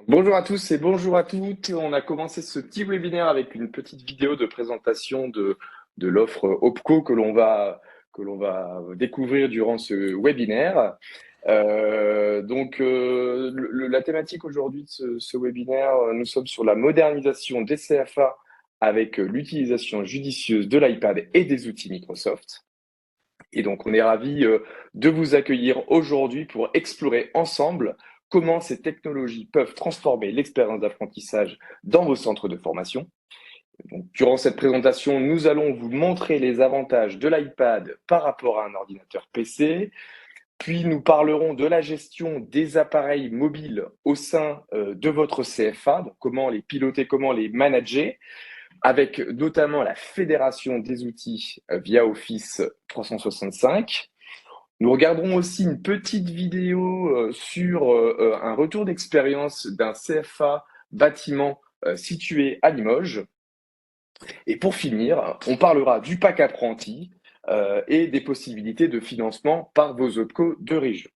Bonjour à tous et bonjour à toutes. On a commencé ce petit webinaire avec une petite vidéo de présentation de l'offre OPCO que l'on va découvrir durant ce webinaire. La thématique aujourd'hui de ce webinaire, nous sommes sur la modernisation des CFA avec l'utilisation judicieuse de l'iPad et des outils Microsoft. Et donc, on est ravis de vous accueillir aujourd'hui pour explorer ensemble comment ces technologies peuvent transformer l'expérience d'apprentissage dans vos centres de formation. Donc, durant cette présentation, nous allons vous montrer les avantages de l'iPad par rapport à un ordinateur PC. Puis, nous parlerons de la gestion des appareils mobiles au sein de votre CFA, donc comment les piloter, comment les manager, avec notamment la fédération des outils via Office 365. Nous regarderons aussi une petite vidéo sur un retour d'expérience d'un CFA bâtiment situé à Limoges. Et pour finir, on parlera du pack apprenti et des possibilités de financement par vos OPCO de région.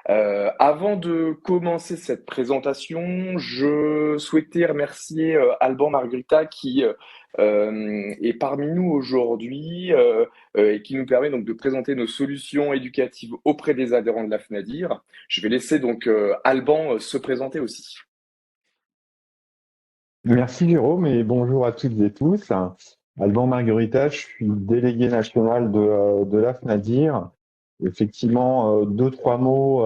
Avant de commencer cette présentation, je souhaitais remercier Alban Margherita qui est parmi nous aujourd'hui et qui nous permet donc de présenter nos solutions éducatives auprès des adhérents de la FNADIR. Je vais laisser donc Alban se présenter aussi. Merci Jérôme et bonjour à toutes et tous. Alban Margherita, je suis délégué national de la FNADIR. Effectivement, deux, trois mots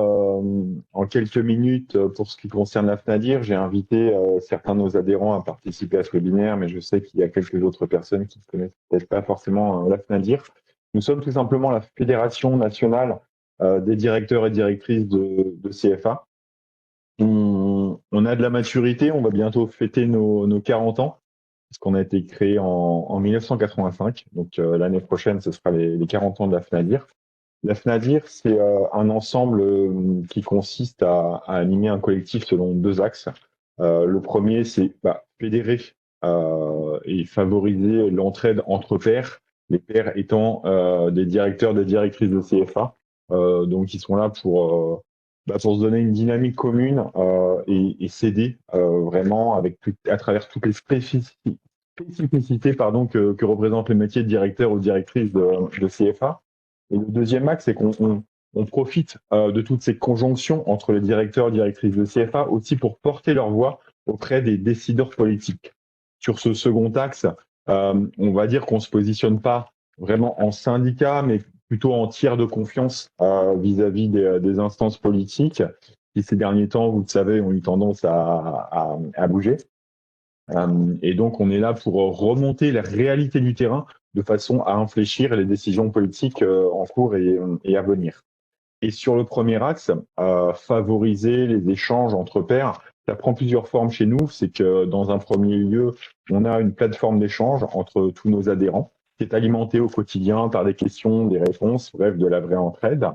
en quelques minutes pour ce qui concerne la FNADIR. J'ai invité certains de nos adhérents à participer à ce webinaire, mais je sais qu'il y a quelques autres personnes qui ne connaissent peut-être pas forcément la FNADIR. Nous sommes tout simplement la Fédération nationale des directeurs et directrices de CFA. On a de la maturité, on va bientôt fêter nos 40 ans, parce qu'on a été créé en 1985. Donc l'année prochaine, ce sera les 40 ans de la FNADIR. La FNADIR, c'est un ensemble qui consiste à animer un collectif selon deux axes. Le premier, c'est fédérer et favoriser l'entraide entre pairs, les pairs étant des directeurs, des directrices de CFA. Donc, ils sont là pour se donner une dynamique commune et s'aider vraiment à travers toutes les spécificités que représente le métier de directeur ou directrice de CFA. Et le deuxième axe, c'est qu'on profite de toutes ces conjonctions entre les directeurs et directrices de CFA aussi pour porter leur voix auprès des décideurs politiques. Sur ce second axe, on va dire qu'on ne se positionne pas vraiment en syndicat, mais plutôt en tiers de confiance vis-à-vis des instances politiques qui, ces derniers temps, vous le savez, ont eu tendance à bouger. Et donc, on est là pour remonter la réalité du terrain de façon à infléchir les décisions politiques en cours et à venir. Et sur le premier axe, favoriser les échanges entre pairs, ça prend plusieurs formes chez nous. C'est que dans un premier lieu, on a une plateforme d'échange entre tous nos adhérents qui est alimentée au quotidien par des questions, des réponses, bref, de la vraie entraide.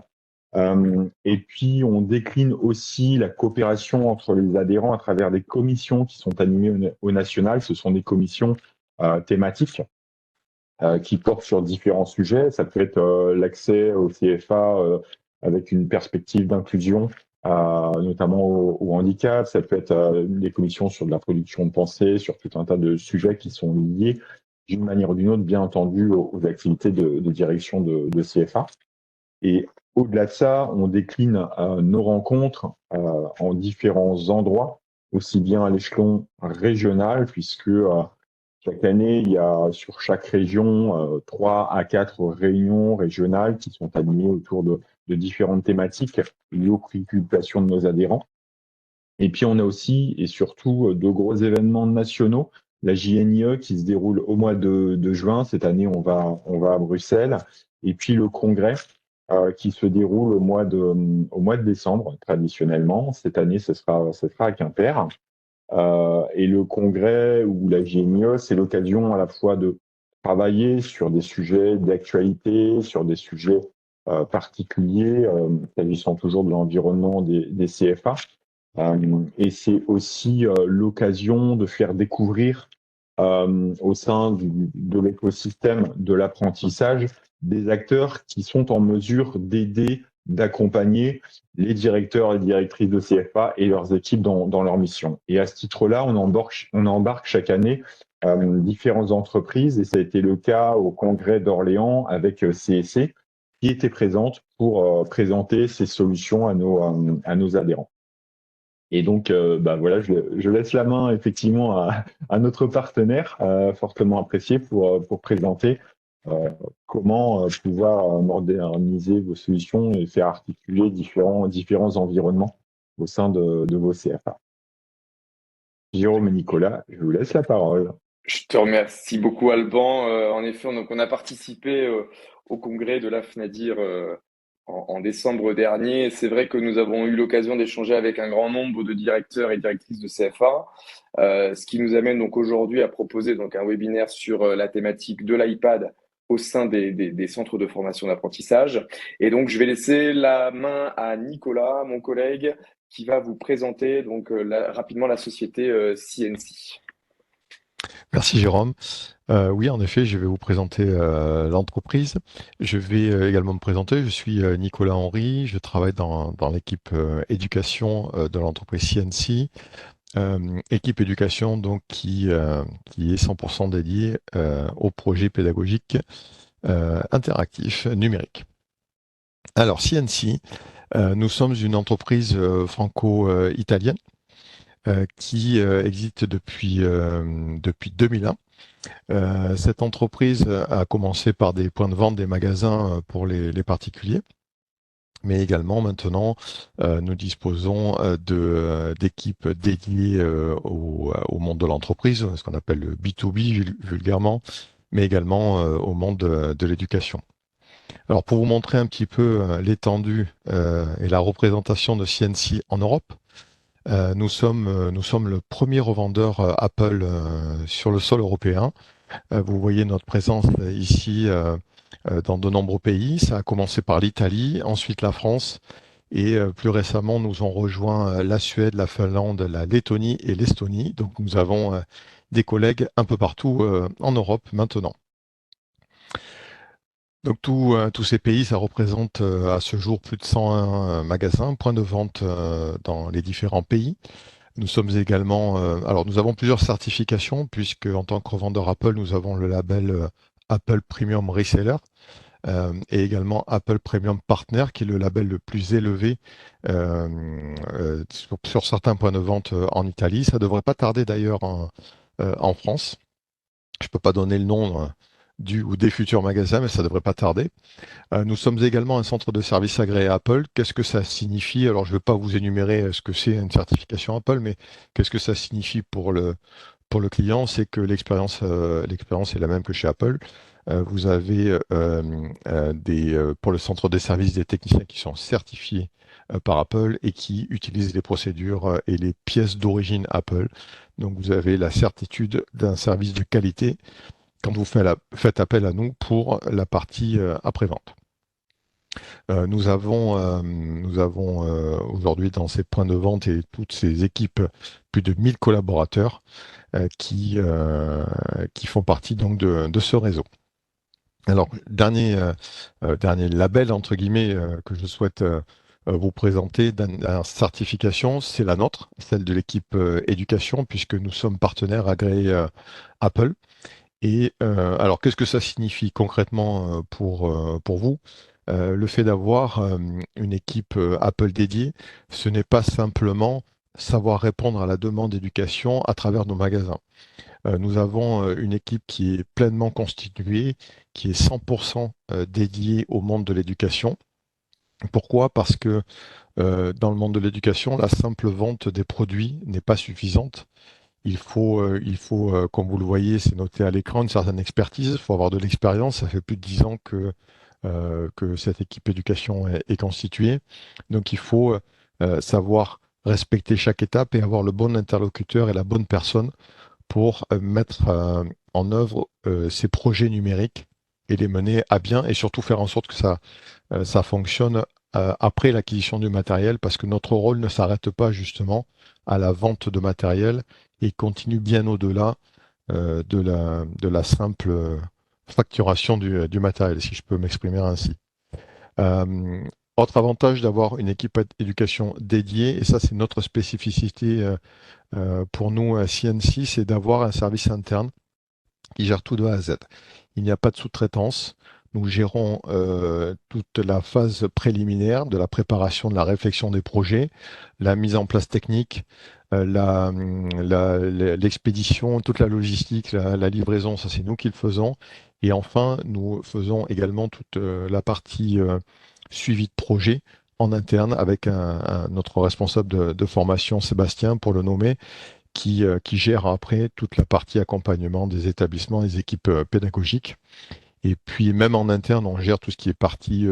Et puis, on décline aussi la coopération entre les adhérents à travers des commissions qui sont animées au national. Ce sont des commissions thématiques qui portent sur différents sujets. Ça peut être l'accès au CFA avec une perspective d'inclusion, notamment au handicap. Ça peut être des commissions sur de la production de pensée, sur tout un tas de sujets qui sont liés d'une manière ou d'une autre, bien entendu, aux activités de direction de CFA. Et au-delà de ça, on décline nos rencontres en différents endroits, aussi bien à l'échelon régional, puisque chaque année, il y a sur chaque région 3 à 4 réunions régionales qui sont animées autour de différentes thématiques liées aux préoccupations de nos adhérents. Et puis on a aussi et surtout de gros événements nationaux. La JNIE qui se déroule au mois de juin. Cette année, on va à Bruxelles. Et puis le congrès qui se déroule au mois de décembre, traditionnellement. Cette année, ce sera à Quimper. Et le congrès ou la JNIE, c'est l'occasion à la fois de travailler sur des sujets d'actualité, sur des sujets particuliers, s'agissant toujours de l'environnement des CFA. Et c'est aussi l'occasion de faire découvrir au sein de l'écosystème de l'apprentissage des acteurs qui sont en mesure d'aider, d'accompagner les directeurs et directrices de CFA et leurs équipes dans leur mission. Et à ce titre-là, on embarque chaque année différentes entreprises, et ça a été le cas au congrès d'Orléans avec CSC, qui était présente pour présenter ces solutions à nos adhérents. Et donc, voilà, je laisse la main effectivement à notre partenaire, fortement apprécié, pour présenter comment pouvoir moderniser vos solutions et faire articuler différents environnements au sein de vos CFA. Jérôme et Nicolas, je vous laisse la parole. Je te remercie beaucoup, Alban. En effet, on a participé au congrès de la FNADIR en décembre dernier. C'est vrai que nous avons eu l'occasion d'échanger avec un grand nombre de directeurs et directrices de CFA, ce qui nous amène donc aujourd'hui à proposer donc un webinaire sur la thématique de l'iPad au sein des centres de formation d'apprentissage. Et donc, je vais laisser la main à Nicolas, mon collègue, qui va vous présenter donc rapidement la société CNC. Merci Jérôme. Oui, en effet, je vais vous présenter l'entreprise. Je vais également me présenter. Je suis Nicolas Henry. Je travaille dans l'équipe éducation de l'entreprise CNC. Équipe éducation donc qui est 100% dédiée au projet pédagogique interactif numérique. Alors CNC, nous sommes une entreprise franco-italienne qui existe depuis 2001. Cette entreprise a commencé par des points de vente, des magasins pour les particuliers, mais également maintenant nous disposons d'équipes dédiées au monde de l'entreprise, ce qu'on appelle le B2B vulgairement, mais également au monde de l'éducation. Alors pour vous montrer un petit peu l'étendue et la représentation de CNC en Europe, nous sommes le premier revendeur Apple sur le sol européen. Vous voyez notre présence ici dans de nombreux pays. Ça a commencé par l'Italie, ensuite la France, et plus récemment nous ont rejoint la Suède, la Finlande, la Lettonie et l'Estonie. Donc nous avons des collègues un peu partout en Europe maintenant. Donc tous ces pays, ça représente à ce jour plus de 101 magasins, points de vente dans les différents pays. Nous sommes également, alors nous avons plusieurs certifications puisque en tant que revendeur Apple, nous avons le label Apple Premium Reseller et également Apple Premium Partner qui est le label le plus élevé sur certains points de vente en Italie. Ça devrait pas tarder d'ailleurs en France. Je peux pas donner le nom du ou des futurs magasins, mais ça devrait pas tarder. Nous sommes également un centre de service agréé Apple. Qu'est-ce que ça signifie? Alors, je ne vais pas vous énumérer ce que c'est une certification Apple, mais qu'est-ce que ça signifie pour le client? C'est que l'expérience est la même que chez Apple. Vous avez pour le centre de service des techniciens qui sont certifiés par Apple et qui utilisent les procédures et les pièces d'origine Apple. Donc, vous avez la certitude d'un service de qualité quand vous faites appel à nous pour la partie après-vente. Nous avons aujourd'hui dans ces points de vente et toutes ces équipes plus de 1000 collaborateurs qui font partie donc de ce réseau. Alors, dernier label entre guillemets que je souhaite vous présenter d'une certification, c'est la nôtre, celle de l'équipe éducation, puisque nous sommes partenaires agréés Apple. Et alors, qu'est-ce que ça signifie concrètement pour vous? Le fait d'avoir une équipe Apple dédiée, ce n'est pas simplement savoir répondre à la demande d'éducation à travers nos magasins. Nous avons une équipe qui est pleinement constituée, qui est 100% dédiée au monde de l'éducation. Pourquoi? Parce que dans le monde de l'éducation, la simple vente des produits n'est pas suffisante. Comme vous le voyez, c'est noté à l'écran, une certaine expertise. Il faut avoir de l'expérience. Ça fait plus de 10 ans que cette équipe éducation est constituée. Donc il faut savoir respecter chaque étape et avoir le bon interlocuteur et la bonne personne pour mettre en œuvre ces projets numériques et les mener à bien et surtout faire en sorte que ça fonctionne après l'acquisition du matériel parce que notre rôle ne s'arrête pas justement à la vente de matériel et continue bien au-delà de la simple facturation du matériel, si je peux m'exprimer ainsi. Euh, Autre avantage d'avoir une équipe éducation dédiée, et ça c'est notre spécificité pour nous à CNC, c'est d'avoir un service interne qui gère tout de A à Z. Il n'y a pas de sous-traitance. Nous gérons toute la phase préliminaire de la préparation, de la réflexion des projets, la mise en place technique, l'expédition, toute la logistique, la livraison, ça c'est nous qui le faisons. Et enfin, nous faisons également toute la partie suivi de projet en interne avec notre responsable de formation, Sébastien, pour le nommer, qui gère après toute la partie accompagnement des établissements, des équipes pédagogiques. Et puis même en interne, on gère tout ce qui est partie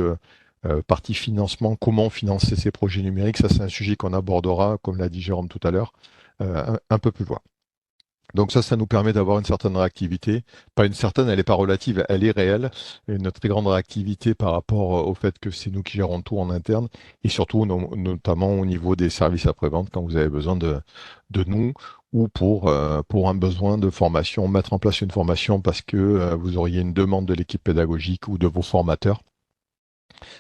financement, comment financer ces projets numériques. Ça, c'est un sujet qu'on abordera, comme l'a dit Jérôme tout à l'heure, un peu plus loin. Donc ça nous permet d'avoir une certaine réactivité. Pas une certaine, elle n'est pas relative, elle est réelle. Une très grande réactivité par rapport au fait que c'est nous qui gérons tout en interne et surtout notamment au niveau des services après-vente quand vous avez besoin de nous ou pour un besoin de formation, mettre en place une formation parce que vous auriez une demande de l'équipe pédagogique ou de vos formateurs.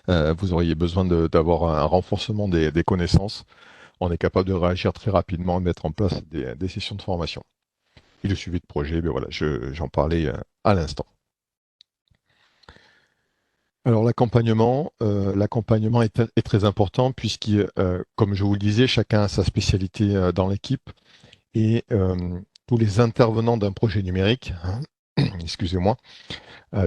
Vous auriez besoin d'avoir un renforcement des connaissances. On est capable de réagir très rapidement et mettre en place des sessions de formation. Et le suivi de projet, ben voilà, j'en parlais à l'instant. Alors l'accompagnement est très important puisque, comme je vous le disais, chacun a sa spécialité dans l'équipe et tous les intervenants d'un projet numérique, hein, excusez-moi,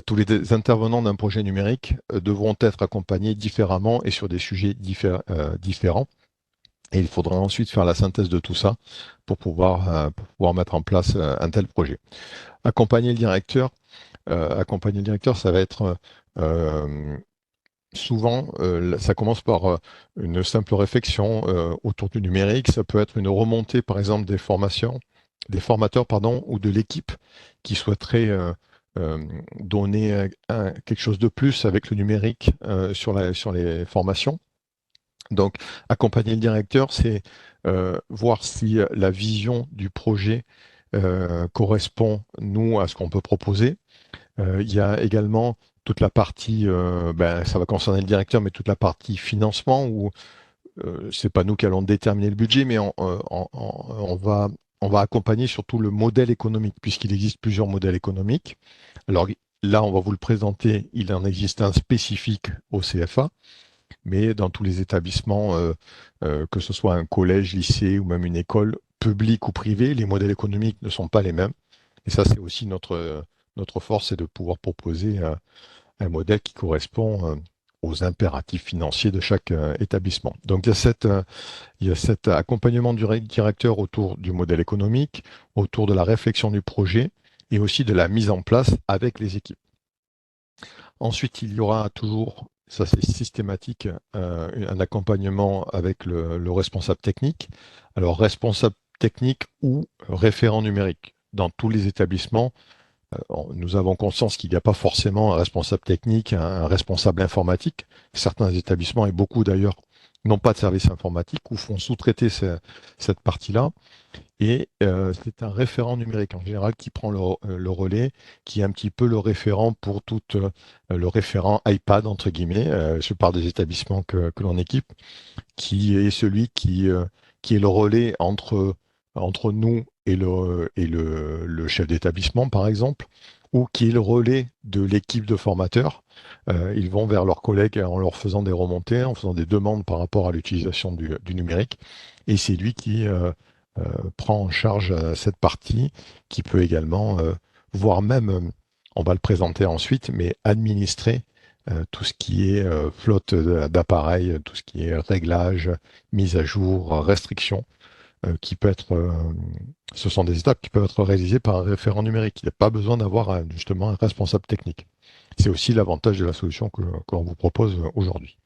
tous les intervenants d'un projet numérique devront être accompagnés différemment et sur des sujets différents. Et il faudra ensuite faire la synthèse de tout ça pour pouvoir mettre en place un tel projet. Accompagner le directeur, ça va être souvent, ça commence par une simple réflexion autour du numérique. Ça peut être une remontée, par exemple, des formateurs, pardon, ou de l'équipe qui souhaiterait donner quelque chose de plus avec le numérique sur les formations. Donc, accompagner le directeur, c'est voir si la vision du projet correspond, nous, à ce qu'on peut proposer. Il y a également toute la partie, ça va concerner le directeur, mais toute la partie financement, où c'est pas nous qui allons déterminer le budget, mais on va accompagner surtout le modèle économique, puisqu'il existe plusieurs modèles économiques. Alors là, on va vous le présenter, il en existe un spécifique au CFA. Mais dans tous les établissements, que ce soit un collège, lycée ou même une école, publique ou privée, les modèles économiques ne sont pas les mêmes. Et ça, c'est aussi notre force, c'est de pouvoir proposer un modèle qui correspond aux impératifs financiers de chaque établissement. Donc il y a cet accompagnement du directeur autour du modèle économique, autour de la réflexion du projet et aussi de la mise en place avec les équipes. Ensuite, il y aura toujours, ça c'est systématique, un accompagnement avec le responsable technique. Alors, responsable technique ou référent numérique. Dans tous les établissements, nous avons conscience qu'il n'y a pas forcément un responsable technique, un responsable informatique. Certains établissements, et beaucoup d'ailleurs, n'ont pas de service informatique ou font sous-traiter cette partie-là. Et c'est un référent numérique en général qui prend le relais, qui est un petit peu le référent pour tout le référent iPad, entre guillemets. Je parle des établissements que l'on équipe, qui est celui qui est le relais entre nous et le chef d'établissement, par exemple, ou qui est le relais de l'équipe de formateurs. Ils vont vers leurs collègues en leur faisant des remontées, en faisant des demandes par rapport à l'utilisation du numérique. Et c'est lui qui prend en charge cette partie, qui peut également, voire même, on va le présenter ensuite, mais administrer tout ce qui est flotte d'appareils, tout ce qui est réglage, mise à jour, restriction, qui peut être, ce sont des étapes qui peuvent être réalisées par un référent numérique. Il n'y a pas besoin d'avoir justement un responsable technique. C'est aussi l'avantage de la solution que l'on vous propose aujourd'hui.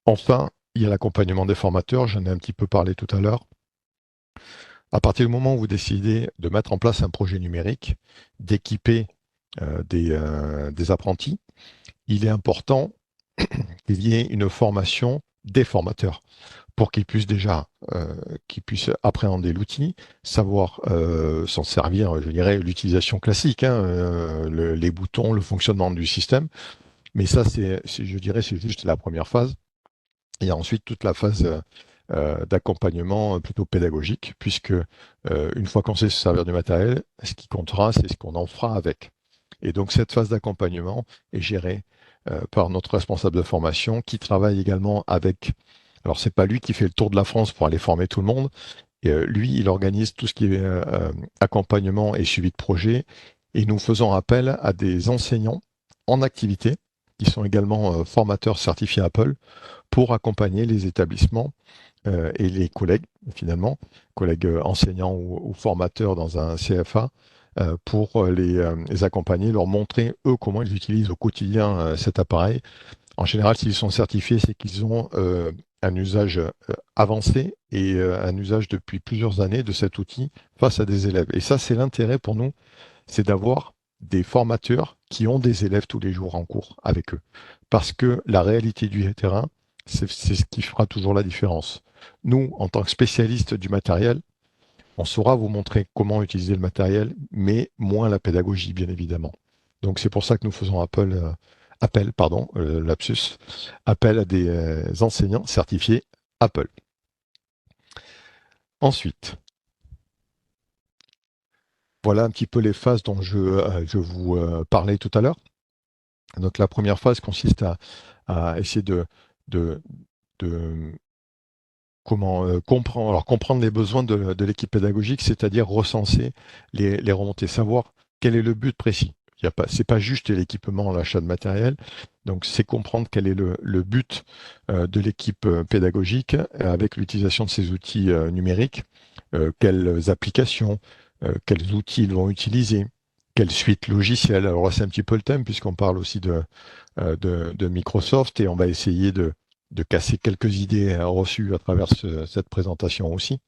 Enfin, il y a l'accompagnement des formateurs, j'en ai un petit peu parlé tout à l'heure. À partir du moment où vous décidez de mettre en place un projet numérique, d'équiper des apprentis, il est important qu'il y ait une formation des formateurs pour qu'ils puissent déjà qu'ils puissent appréhender l'outil, savoir s'en servir, je dirais, l'utilisation classique, hein, les boutons, le fonctionnement du système. Mais ça, je dirais, c'est juste la première phase. Il y a ensuite toute la phase d'accompagnement plutôt pédagogique, puisque une fois qu'on sait se servir du matériel, ce qui comptera, c'est ce qu'on en fera avec. Et donc cette phase d'accompagnement est gérée par notre responsable de formation, qui travaille également avec. Alors c'est pas lui qui fait le tour de la France pour aller former tout le monde. Et, lui, il organise tout ce qui est accompagnement et suivi de projet. Et nous faisons appel à des enseignants en activité qui sont également formateurs certifiés Apple pour accompagner les établissements et les collègues, finalement, collègues enseignants ou formateurs dans un CFA, pour les accompagner, leur montrer, eux, comment ils utilisent au quotidien cet appareil. En général, s'ils sont certifiés, c'est qu'ils ont un usage avancé et un usage depuis plusieurs années de cet outil face à des élèves. Et ça, c'est l'intérêt pour nous, c'est d'avoir des formateurs qui ont des élèves tous les jours en cours avec eux. Parce que la réalité du terrain, c'est ce qui fera toujours la différence. Nous, en tant que spécialistes du matériel, on saura vous montrer comment utiliser le matériel, mais moins la pédagogie, bien évidemment. Donc c'est pour ça que nous faisons appel à des enseignants certifiés Apple. Ensuite, voilà un petit peu les phases dont je vous parlais tout à l'heure. Donc la première phase consiste à essayer de comprendre les besoins de l'équipe pédagogique, c'est-à-dire recenser les remontées, savoir quel est le but précis. C'est pas juste l'équipement, l'achat de matériel. Donc, c'est comprendre quel est le but de l'équipe pédagogique avec l'utilisation de ces outils numériques, quelles applications, quels outils ils vont utiliser, quelle suite logicielle. Alors là, c'est un petit peu le thème puisqu'on parle aussi de Microsoft et on va essayer de casser quelques idées reçues à travers cette présentation aussi.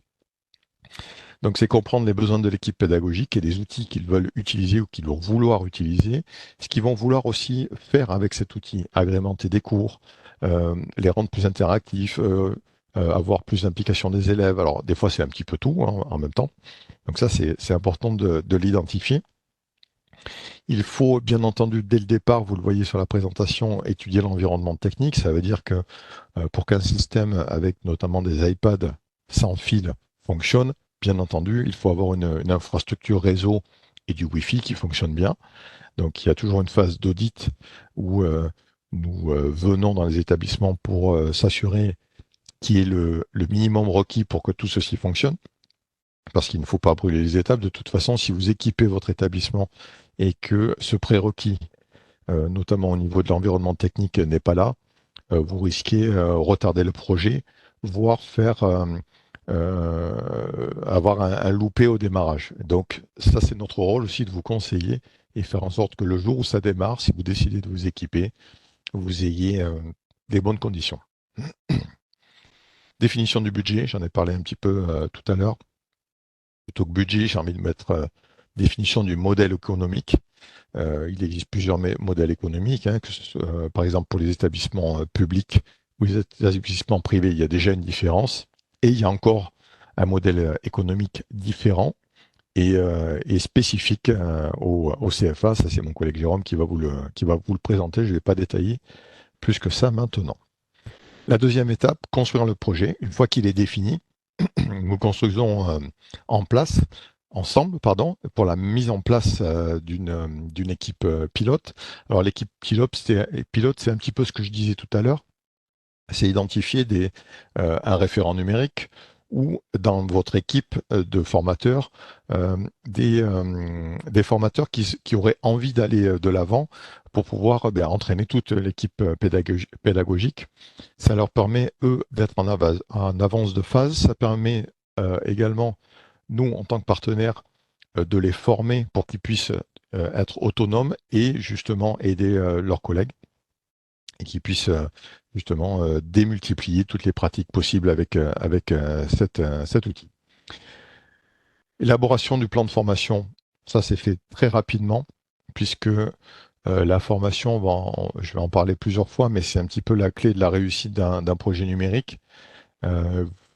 Donc, c'est comprendre les besoins de l'équipe pédagogique et les outils qu'ils veulent utiliser ou qu'ils vont vouloir utiliser, ce qu'ils vont vouloir aussi faire avec cet outil, agrémenter des cours, les rendre plus interactifs, avoir plus d'implication des élèves. Alors, des fois, c'est un petit peu tout en même temps. Donc ça, c'est important de l'identifier. Il faut, bien entendu, dès le départ, vous le voyez sur la présentation, étudier l'environnement technique. Ça veut dire que pour qu'un système avec notamment des iPads sans fil fonctionne, bien entendu, il faut avoir une infrastructure réseau et du Wi-Fi qui fonctionne bien. Donc il y a toujours une phase d'audit où nous venons dans les établissements pour s'assurer qu'il y ait le minimum requis pour que tout ceci fonctionne. Parce qu'il ne faut pas brûler les étapes. De toute façon, si vous équipez votre établissement et que ce prérequis, notamment au niveau de l'environnement technique, n'est pas là, vous risquez retarder le projet, voire faire avoir un loupé au démarrage. Donc ça, c'est notre rôle aussi de vous conseiller et faire en sorte que le jour où ça démarre, si vous décidez de vous équiper, vous ayez des bonnes conditions. Définition du budget, j'en ai parlé un petit peu tout à l'heure. Plutôt que budget, j'ai envie de mettre définition du modèle économique. Il existe plusieurs modèles économiques, que ce soit, par exemple pour les établissements publics ou les établissements privés, il y a déjà une différence. Et il y a encore un modèle économique différent et spécifique au CFA. Ça, c'est mon collègue Jérôme qui va vous le présenter. Je ne vais pas détailler plus que ça maintenant. La deuxième étape, construire le projet. Une fois qu'il est défini, nous construisons ensemble, pour la mise en place d'une équipe pilote. Alors l'équipe pilote, c'est un petit peu ce que je disais tout à l'heure. C'est identifier un référent numérique, ou dans votre équipe de formateurs, des formateurs qui auraient envie d'aller de l'avant pour pouvoir entraîner toute l'équipe pédagogique. Ça leur permet, eux, d'être en avance de phase. Ça permet également, nous, en tant que partenaires, de les former pour qu'ils puissent être autonomes et justement aider leurs collègues et qu'ils puissent justement démultiplier toutes les pratiques possibles avec cet outil. Élaboration du plan de formation, ça s'est fait très rapidement puisque la formation, je vais en parler plusieurs fois, mais c'est un petit peu la clé de la réussite d'un projet numérique.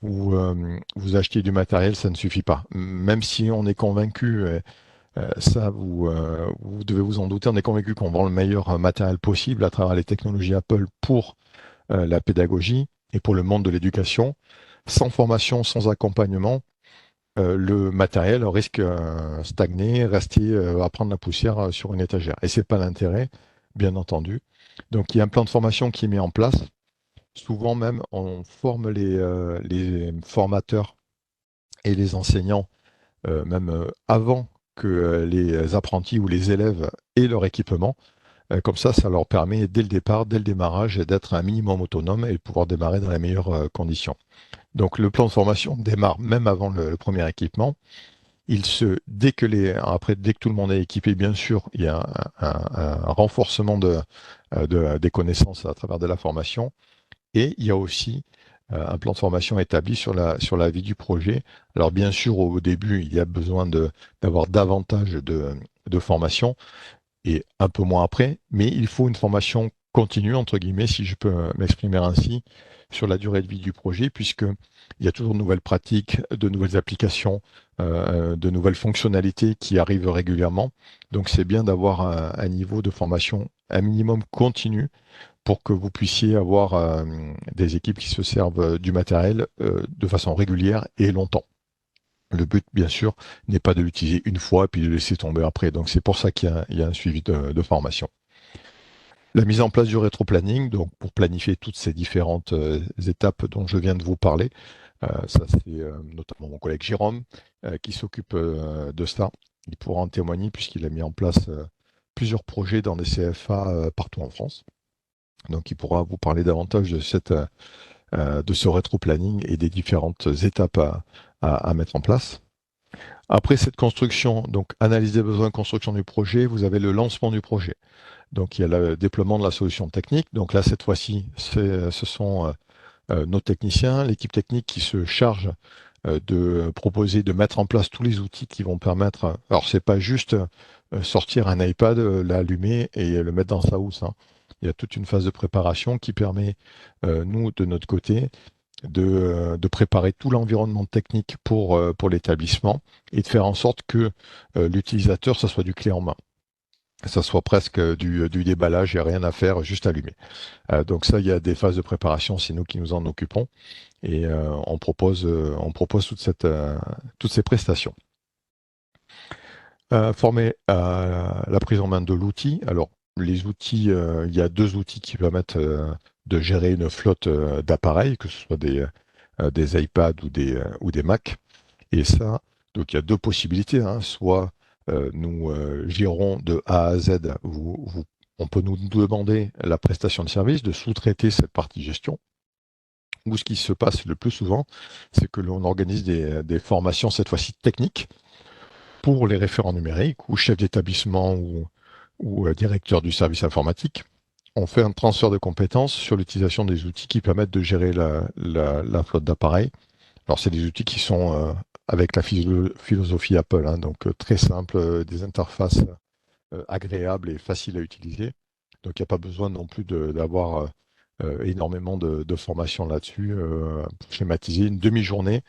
Vous achetez du matériel, ça ne suffit pas. Même si on est convaincu, vous devez vous en douter, on est convaincu qu'on vend le meilleur matériel possible à travers les technologies Apple pour la pédagogie et pour le monde de l'éducation. Sans formation, sans accompagnement, le matériel risque stagner, rester à prendre la poussière sur une étagère. Et c'est pas l'intérêt, bien entendu. Donc il y a un plan de formation qui est mis en place. Souvent même, on forme les formateurs et les enseignants même avant que les apprentis ou les élèves aient leur équipement. Comme ça leur permet dès le départ, dès le démarrage, d'être un minimum autonome et de pouvoir démarrer dans les meilleures conditions. Donc le plan de formation démarre même avant le premier équipement. Dès que tout le monde est équipé, bien sûr, il y a un renforcement des connaissances à travers de la formation. Et il y a aussi un plan de formation établi sur la vie du projet. Alors bien sûr, au début, il y a besoin d'avoir davantage de formation et un peu moins après, mais il faut une formation continue, entre guillemets, si je peux m'exprimer ainsi, sur la durée de vie du projet, puisqu'il y a toujours de nouvelles pratiques, de nouvelles applications, de nouvelles fonctionnalités qui arrivent régulièrement. Donc c'est bien d'avoir un niveau de formation, un minimum continu, pour que vous puissiez avoir des équipes qui se servent du matériel de façon régulière et longtemps. Le but, bien sûr, n'est pas de l'utiliser une fois et puis de le laisser tomber après. Donc c'est pour ça qu'il y a un suivi de formation. La mise en place du rétro-planning, donc pour planifier toutes ces différentes étapes dont je viens de vous parler. Ça, c'est notamment mon collègue Jérôme qui s'occupe de ça. Il pourra en témoigner puisqu'il a mis en place plusieurs projets dans des CFA partout en France. Donc il pourra vous parler davantage de ce rétro-planning et des différentes étapes à mettre en place. Après cette construction, donc analyse des besoins, construction du projet, vous avez le lancement du projet. Donc il y a le déploiement de la solution technique. Donc là, cette fois-ci, ce sont nos techniciens, l'équipe technique qui se charge de proposer, de mettre en place tous les outils qui vont permettre. Alors c'est pas juste sortir un iPad, l'allumer et le mettre dans sa housse, hein. Il y a toute une phase de préparation qui permet, nous, de notre côté, de préparer tout l'environnement technique pour l'établissement et de faire en sorte que l'utilisateur, ça soit du clé en main. Ça soit presque du déballage, il n'y a rien à faire, juste allumer. Donc ça, il y a des phases de préparation, c'est nous qui nous en occupons et on propose toutes ces prestations. Former à la prise en main de l'outil. Alors, les outils, il y a 2 outils qui permettent de gérer une flotte d'appareils, que ce soit des iPads ou des Mac. Et ça, donc il y a 2 possibilités, hein. Soit nous gérons de A à Z, on peut nous demander la prestation de service, de sous-traiter cette partie gestion. Ou ce qui se passe le plus souvent, c'est que l'on organise des formations, cette fois-ci techniques, pour les référents numériques ou chefs d'établissement ou directeurs du service informatique. On fait un transfert de compétences sur l'utilisation des outils qui permettent de gérer la flotte d'appareils. Alors, c'est des outils qui sont avec la philosophie Apple, hein, donc très simple, des interfaces agréables et faciles à utiliser. Donc, il n'y a pas besoin non plus d'avoir énormément de formation là-dessus. Pour schématiser, une demi-journée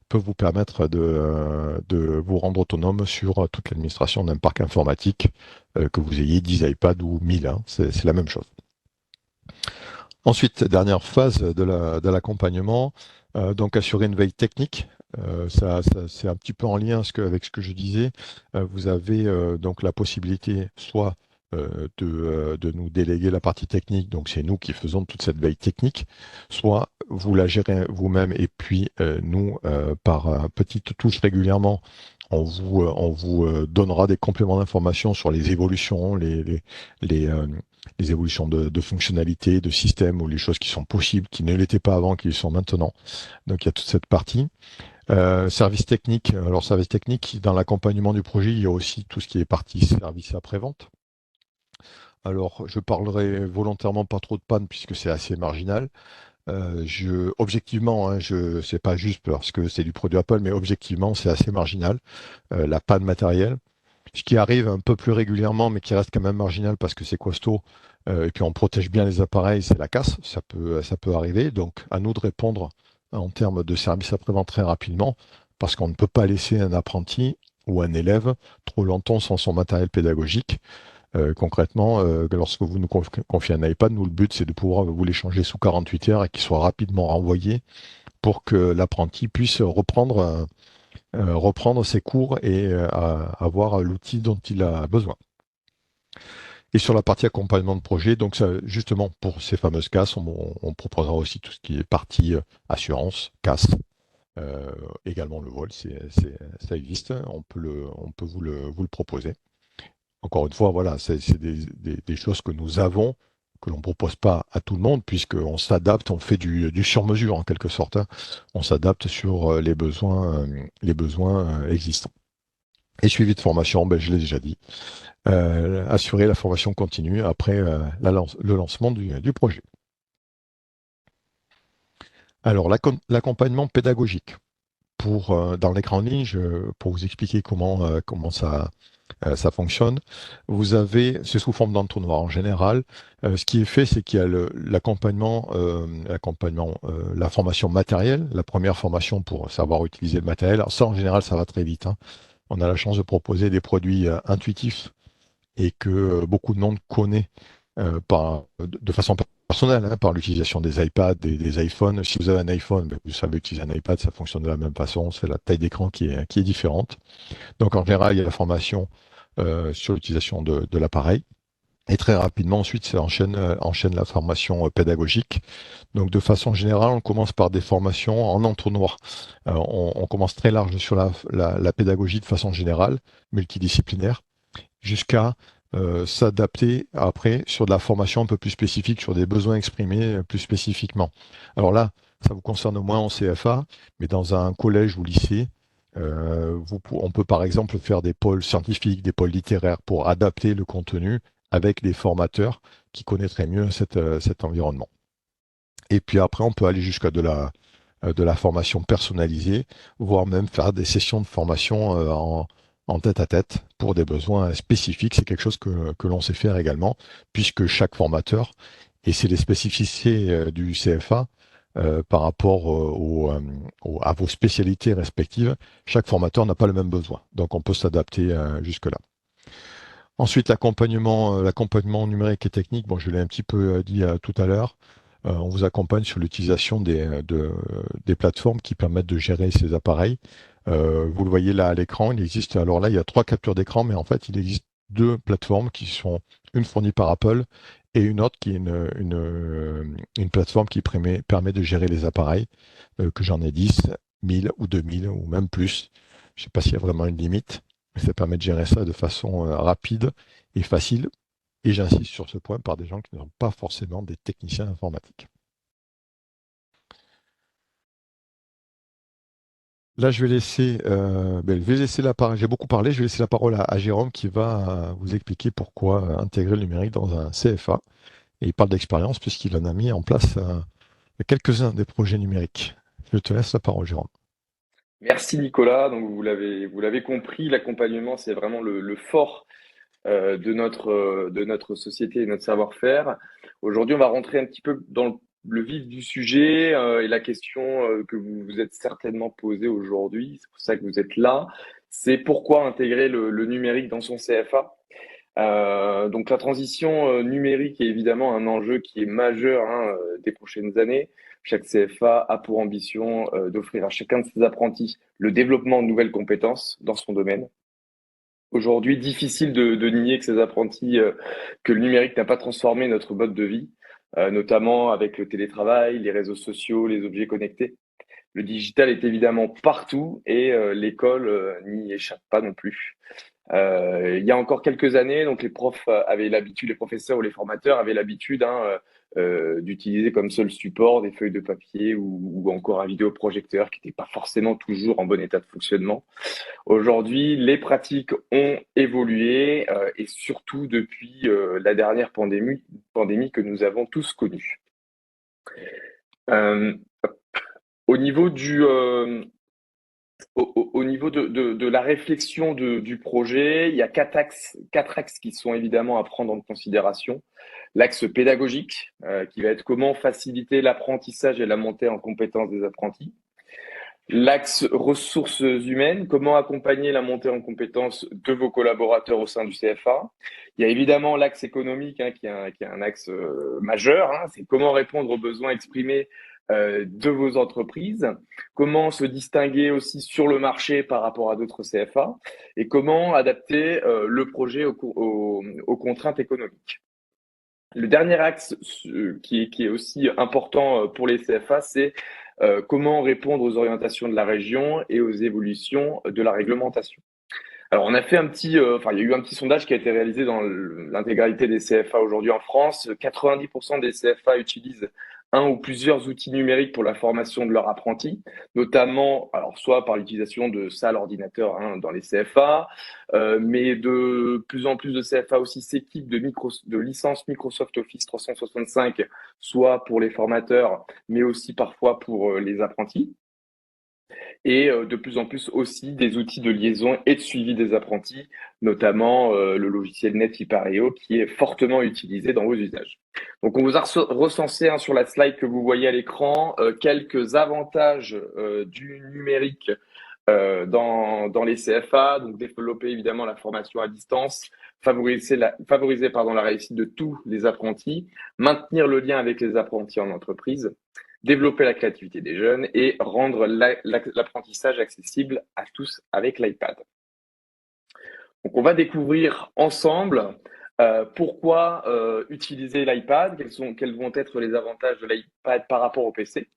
peut vous permettre de vous rendre autonome sur toute l'administration d'un parc informatique, que vous ayez 10 iPads ou 1000, hein, c'est la même chose. Ensuite, dernière phase de l'accompagnement, donc assurer une veille technique. Ça, c'est un petit peu en lien avec ce que je disais. Vous avez donc la possibilité soit de nous déléguer la partie technique, donc c'est nous qui faisons toute cette veille technique, soit vous la gérez vous-même et puis nous, par petites touches régulièrement, on vous donnera des compléments d'informations sur les évolutions, les, euh, les évolutions de fonctionnalités, de systèmes ou les choses qui sont possibles, qui ne l'étaient pas avant, qui le sont maintenant. Donc il y a toute cette partie. Service technique. Alors service technique, dans l'accompagnement du projet, il y a aussi tout ce qui est partie service après-vente. Alors je parlerai volontairement pas trop de panne puisque c'est assez marginal. Objectivement, hein, c'est pas juste parce que c'est du produit Apple, mais objectivement, c'est assez marginal, la panne matérielle. Ce qui arrive un peu plus régulièrement, mais qui reste quand même marginal parce que c'est costaud, et puis on protège bien les appareils, c'est la casse, ça peut arriver. Donc, à nous de répondre en termes de service après-vente très rapidement, parce qu'on ne peut pas laisser un apprenti ou un élève trop longtemps sans son matériel pédagogique. Concrètement, lorsque vous nous confiez un iPad, nous, le but, c'est de pouvoir vous l'échanger sous 48 heures et qu'il soit rapidement renvoyé pour que l'apprenti puisse reprendre ses cours et avoir l'outil dont il a besoin. Et sur la partie accompagnement de projet, donc ça, justement pour ces fameuses casses, on proposera aussi tout ce qui est partie assurance, casse, également le vol, ça existe, on peut vous le proposer. Encore une fois, voilà, c'est des choses que nous avons, que l'on ne propose pas à tout le monde, puisqu'on s'adapte, on fait du sur-mesure en quelque sorte, hein. On s'adapte sur les besoins existants. Et suivi de formation, ben, je l'ai déjà dit, assurer la formation continue après le lancement du projet. Alors, l'accompagnement pédagogique. Dans l'écran ligne, pour vous expliquer comment ça fonctionne. C'est sous forme d'entonnoir en général. Ce qui est fait, c'est qu'il y a la formation matérielle, la première formation pour savoir utiliser le matériel. Alors ça, en général, ça va très vite, hein. On a la chance de proposer des produits intuitifs et que beaucoup de monde connaît de façon personnelle, hein, par l'utilisation des iPads, des iPhones. Si vous avez un iPhone, ben, vous savez utiliser un iPad, ça fonctionne de la même façon. C'est la taille d'écran qui est différente. Donc en général, il y a la formation sur l'utilisation de l'appareil. Et très rapidement, ensuite, ça enchaîne la formation pédagogique. Donc de façon générale, on commence par des formations en entonnoir. On commence très large sur la pédagogie de façon générale, multidisciplinaire, jusqu'à s'adapter après sur de la formation un peu plus spécifique, sur des besoins exprimés plus spécifiquement. Alors là, ça vous concerne moins en CFA, mais dans un collège ou lycée, on peut par exemple faire des pôles scientifiques, des pôles littéraires pour adapter le contenu avec des formateurs qui connaîtraient mieux cet environnement. Et puis après, on peut aller jusqu'à de la formation personnalisée, voire même faire des sessions de formation en tête-à-tête pour des besoins spécifiques. C'est quelque chose que l'on sait faire également, puisque chaque formateur, et c'est les spécificités du CFA, par rapport à vos spécialités respectives, chaque formateur n'a pas le même besoin. Donc on peut s'adapter jusque-là. Ensuite, l'accompagnement numérique et technique, bon, je l'ai un petit peu dit tout à l'heure. On vous accompagne sur l'utilisation des plateformes qui permettent de gérer ces appareils. Vous le voyez là à l'écran, alors là, il y a 3 captures d'écran, mais en fait, il existe 2 plateformes qui sont une fournie par Apple et une autre qui est une plateforme qui permet de gérer les appareils, que j'en ai 10, 1000 ou 2000 ou même plus. Je ne sais pas s'il y a vraiment une limite, mais ça permet de gérer ça de façon rapide et facile. Et j'insiste sur ce point par des gens qui ne sont pas forcément des techniciens informatiques. Là, je vais laisser la parole. J'ai beaucoup parlé, je vais laisser la parole à Jérôme qui va vous expliquer pourquoi intégrer le numérique dans un CFA. Et il parle d'expérience puisqu'il en a mis en place quelques-uns des projets numériques. Je te laisse la parole, Jérôme. Merci Nicolas. Donc vous l'avez compris, l'accompagnement, c'est vraiment le fort de notre société et notre savoir-faire. Aujourd'hui, on va rentrer un petit peu dans le vif du sujet et la question que vous vous êtes certainement posée aujourd'hui, c'est pour ça que vous êtes là, c'est pourquoi intégrer le numérique dans son CFA. Donc la transition numérique est évidemment un enjeu qui est majeur, hein, des prochaines années. Chaque CFA a pour ambition d'offrir à chacun de ses apprentis le développement de nouvelles compétences dans son domaine. Aujourd'hui, difficile de nier que ces apprentis, que le numérique n'a pas transformé notre mode de vie. notamment avec le télétravail, les réseaux sociaux, les objets connectés. Le digital est évidemment partout et l'école n'y échappe pas non plus. Il y a encore quelques années, donc les profs avaient l'habitude, les professeurs ou les formateurs avaient l'habitude d'utiliser comme seul support des feuilles de papier ou encore un vidéoprojecteur qui n'était pas forcément toujours en bon état de fonctionnement. Aujourd'hui, les pratiques ont évolué et surtout depuis la dernière pandémie que nous avons tous connue. Euh, au niveau au niveau de la réflexion du projet, il y a quatre axes qui sont évidemment à prendre en considération. L'axe pédagogique, qui va être comment faciliter l'apprentissage et la montée en compétences des apprentis. L'axe ressources humaines, comment accompagner la montée en compétences de vos collaborateurs au sein du CFA. Il y a évidemment l'axe économique qui est un axe majeur, c'est comment répondre aux besoins exprimés de vos entreprises, comment se distinguer aussi sur le marché par rapport à d'autres CFA et comment adapter le projet aux contraintes économiques. Le dernier axe qui est aussi important pour les CFA, c'est comment répondre aux orientations de la région et aux évolutions de la réglementation. Alors, on a fait il y a eu un petit sondage qui a été réalisé dans l'intégralité des CFA aujourd'hui en France. 90% des CFA utilisent un ou plusieurs outils numériques pour la formation de leurs apprentis, notamment, alors soit par l'utilisation de salles ordinateurs dans les CFA, mais de plus en plus de CFA aussi s'équipent de licences Microsoft Office 365, soit pour les formateurs, mais aussi parfois pour les apprentis. Et de plus en plus aussi des outils de liaison et de suivi des apprentis, notamment le logiciel NetIpareo qui est fortement utilisé dans vos usages. Donc on vous a recensé sur la slide que vous voyez à l'écran quelques avantages du numérique dans les CFA, donc développer évidemment la formation à distance, favoriser la réussite de tous les apprentis, maintenir le lien avec les apprentis en entreprise, développer la créativité des jeunes et rendre l'apprentissage accessible à tous avec l'iPad. Donc, on va découvrir ensemble pourquoi utiliser l'iPad, quels vont être les avantages de l'iPad par rapport au PC.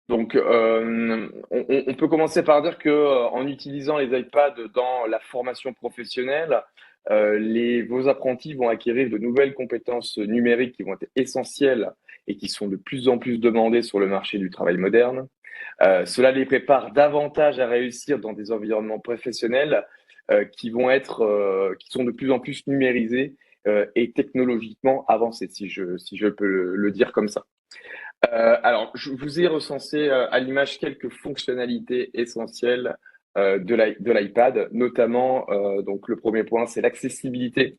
Donc, on peut commencer par dire que en utilisant les iPads dans la formation professionnelle, vos apprentis vont acquérir de nouvelles compétences numériques qui vont être essentielles et qui sont de plus en plus demandées sur le marché du travail moderne. Cela les prépare davantage à réussir dans des environnements professionnels qui sont de plus en plus numérisés et technologiquement avancés, si je peux le dire comme ça. Alors, je vous ai recensé à l'image quelques fonctionnalités essentielles de l'iPad, notamment, donc le premier point, c'est l'accessibilité.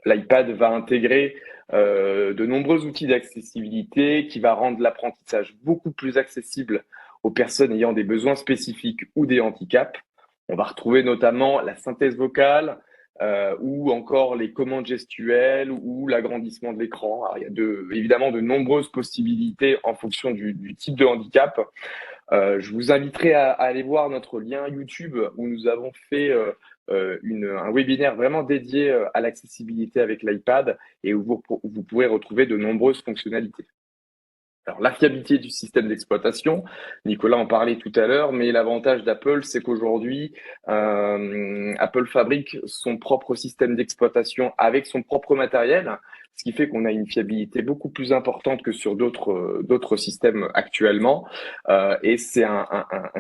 L'iPad va intégrer de nombreux outils d'accessibilité qui va rendre l'apprentissage beaucoup plus accessible aux personnes ayant des besoins spécifiques ou des handicaps. On va retrouver notamment la synthèse vocale, ou encore les commandes gestuelles ou l'agrandissement de l'écran. Alors, il y a évidemment de nombreuses possibilités en fonction du type de handicap. Je vous inviterai à aller voir notre lien YouTube où nous avons fait un webinaire vraiment dédié à l'accessibilité avec l'iPad et où vous pourrez retrouver de nombreuses fonctionnalités. Alors, la fiabilité du système d'exploitation, Nicolas en parlait tout à l'heure, mais l'avantage d'Apple, c'est qu'aujourd'hui, Apple fabrique son propre système d'exploitation avec son propre matériel, ce qui fait qu'on a une fiabilité beaucoup plus importante que sur d'autres systèmes actuellement, et c'est un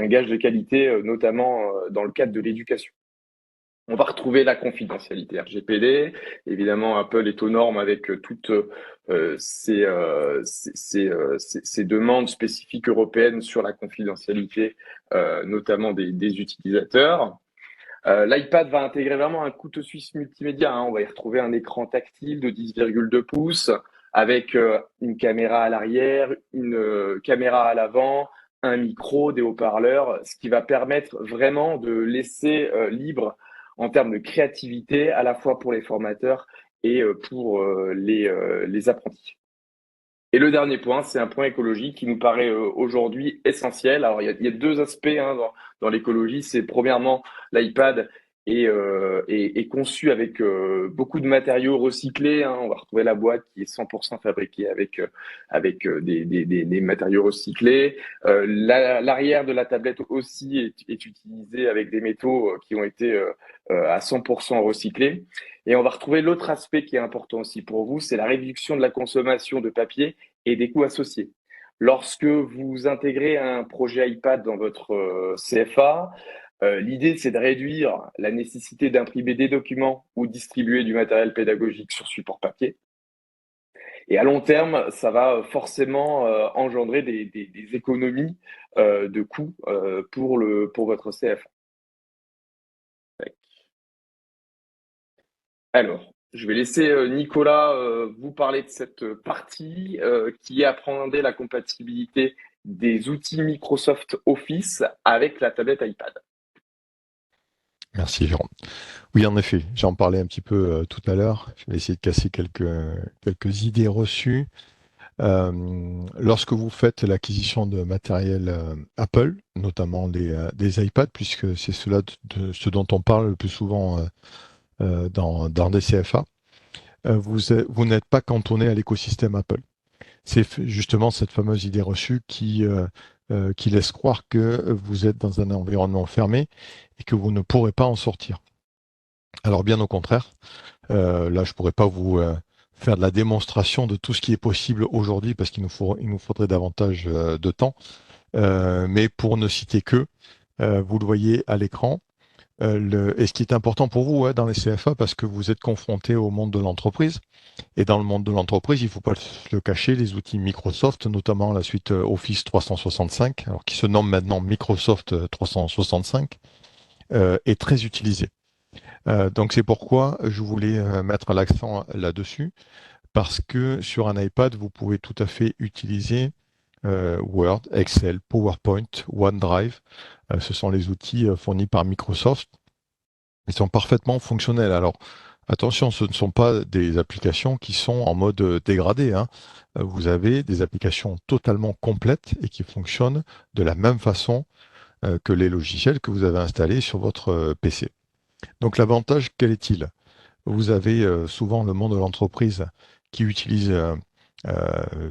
gage de qualité, notamment dans le cadre de l'éducation. On va retrouver la confidentialité RGPD. Évidemment, Apple est aux normes avec toutes ces demandes spécifiques européennes sur la confidentialité, notamment des utilisateurs. L'iPad va intégrer vraiment un couteau suisse multimédia. On va y retrouver un écran tactile de 10,2 pouces avec une caméra à l'arrière, une caméra à l'avant, un micro, des haut-parleurs, ce qui va permettre vraiment de laisser libre en termes de créativité, à la fois pour les formateurs et pour les apprentis. Et le dernier point, c'est un point écologique qui nous paraît aujourd'hui essentiel. Alors, il y a deux aspects dans l'écologie. C'est premièrement, l'iPad est conçu avec beaucoup de matériaux recyclés, hein. On va retrouver la boîte qui est 100% fabriquée avec des matériaux recyclés. L'arrière de la tablette aussi est utilisé avec des métaux qui ont été à 100% recyclés. Et on va retrouver l'autre aspect qui est important aussi pour vous, c'est la réduction de la consommation de papier et des coûts associés. Lorsque vous intégrez un projet iPad dans votre CFA, l'idée, c'est de réduire la nécessité d'imprimer des documents ou distribuer du matériel pédagogique sur support papier. Et à long terme, ça va forcément engendrer des économies de coûts pour votre CFA. Alors, je vais laisser Nicolas vous parler de cette partie qui est appréhender la compatibilité des outils Microsoft Office avec la tablette iPad. Merci Jérôme. Oui, en effet, j'en parlais un petit peu tout à l'heure. Je vais essayer de casser quelques idées reçues. Lorsque vous faites l'acquisition de matériel Apple, notamment des iPads, puisque c'est ce dont on parle le plus souvent dans des CFA, vous n'êtes pas cantonné à l'écosystème Apple. C'est justement cette fameuse idée reçue qui laisse croire que vous êtes dans un environnement fermé et que vous ne pourrez pas en sortir. Alors bien au contraire, là je pourrais pas vous faire de la démonstration de tout ce qui est possible aujourd'hui parce qu'il nous faudrait davantage de temps. Mais pour ne citer que, vous le voyez à l'écran, et ce qui est important pour vous dans les CFA parce que vous êtes confronté au monde de l'entreprise. Et dans le monde de l'entreprise, il ne faut pas le cacher, les outils Microsoft, notamment la suite Office 365, alors qui se nomme maintenant Microsoft 365, est très utilisé. Donc c'est pourquoi je voulais mettre l'accent là-dessus, parce que sur un iPad, vous pouvez tout à fait utiliser Word, Excel, PowerPoint, OneDrive. Ce sont les outils fournis par Microsoft. Ils sont parfaitement fonctionnels. Alors attention, ce ne sont pas des applications qui sont en mode dégradé, hein. Vous avez des applications totalement complètes et qui fonctionnent de la même façon que les logiciels que vous avez installés sur votre PC. Donc l'avantage, quel est-il? Vous avez souvent le monde de l'entreprise qui utilise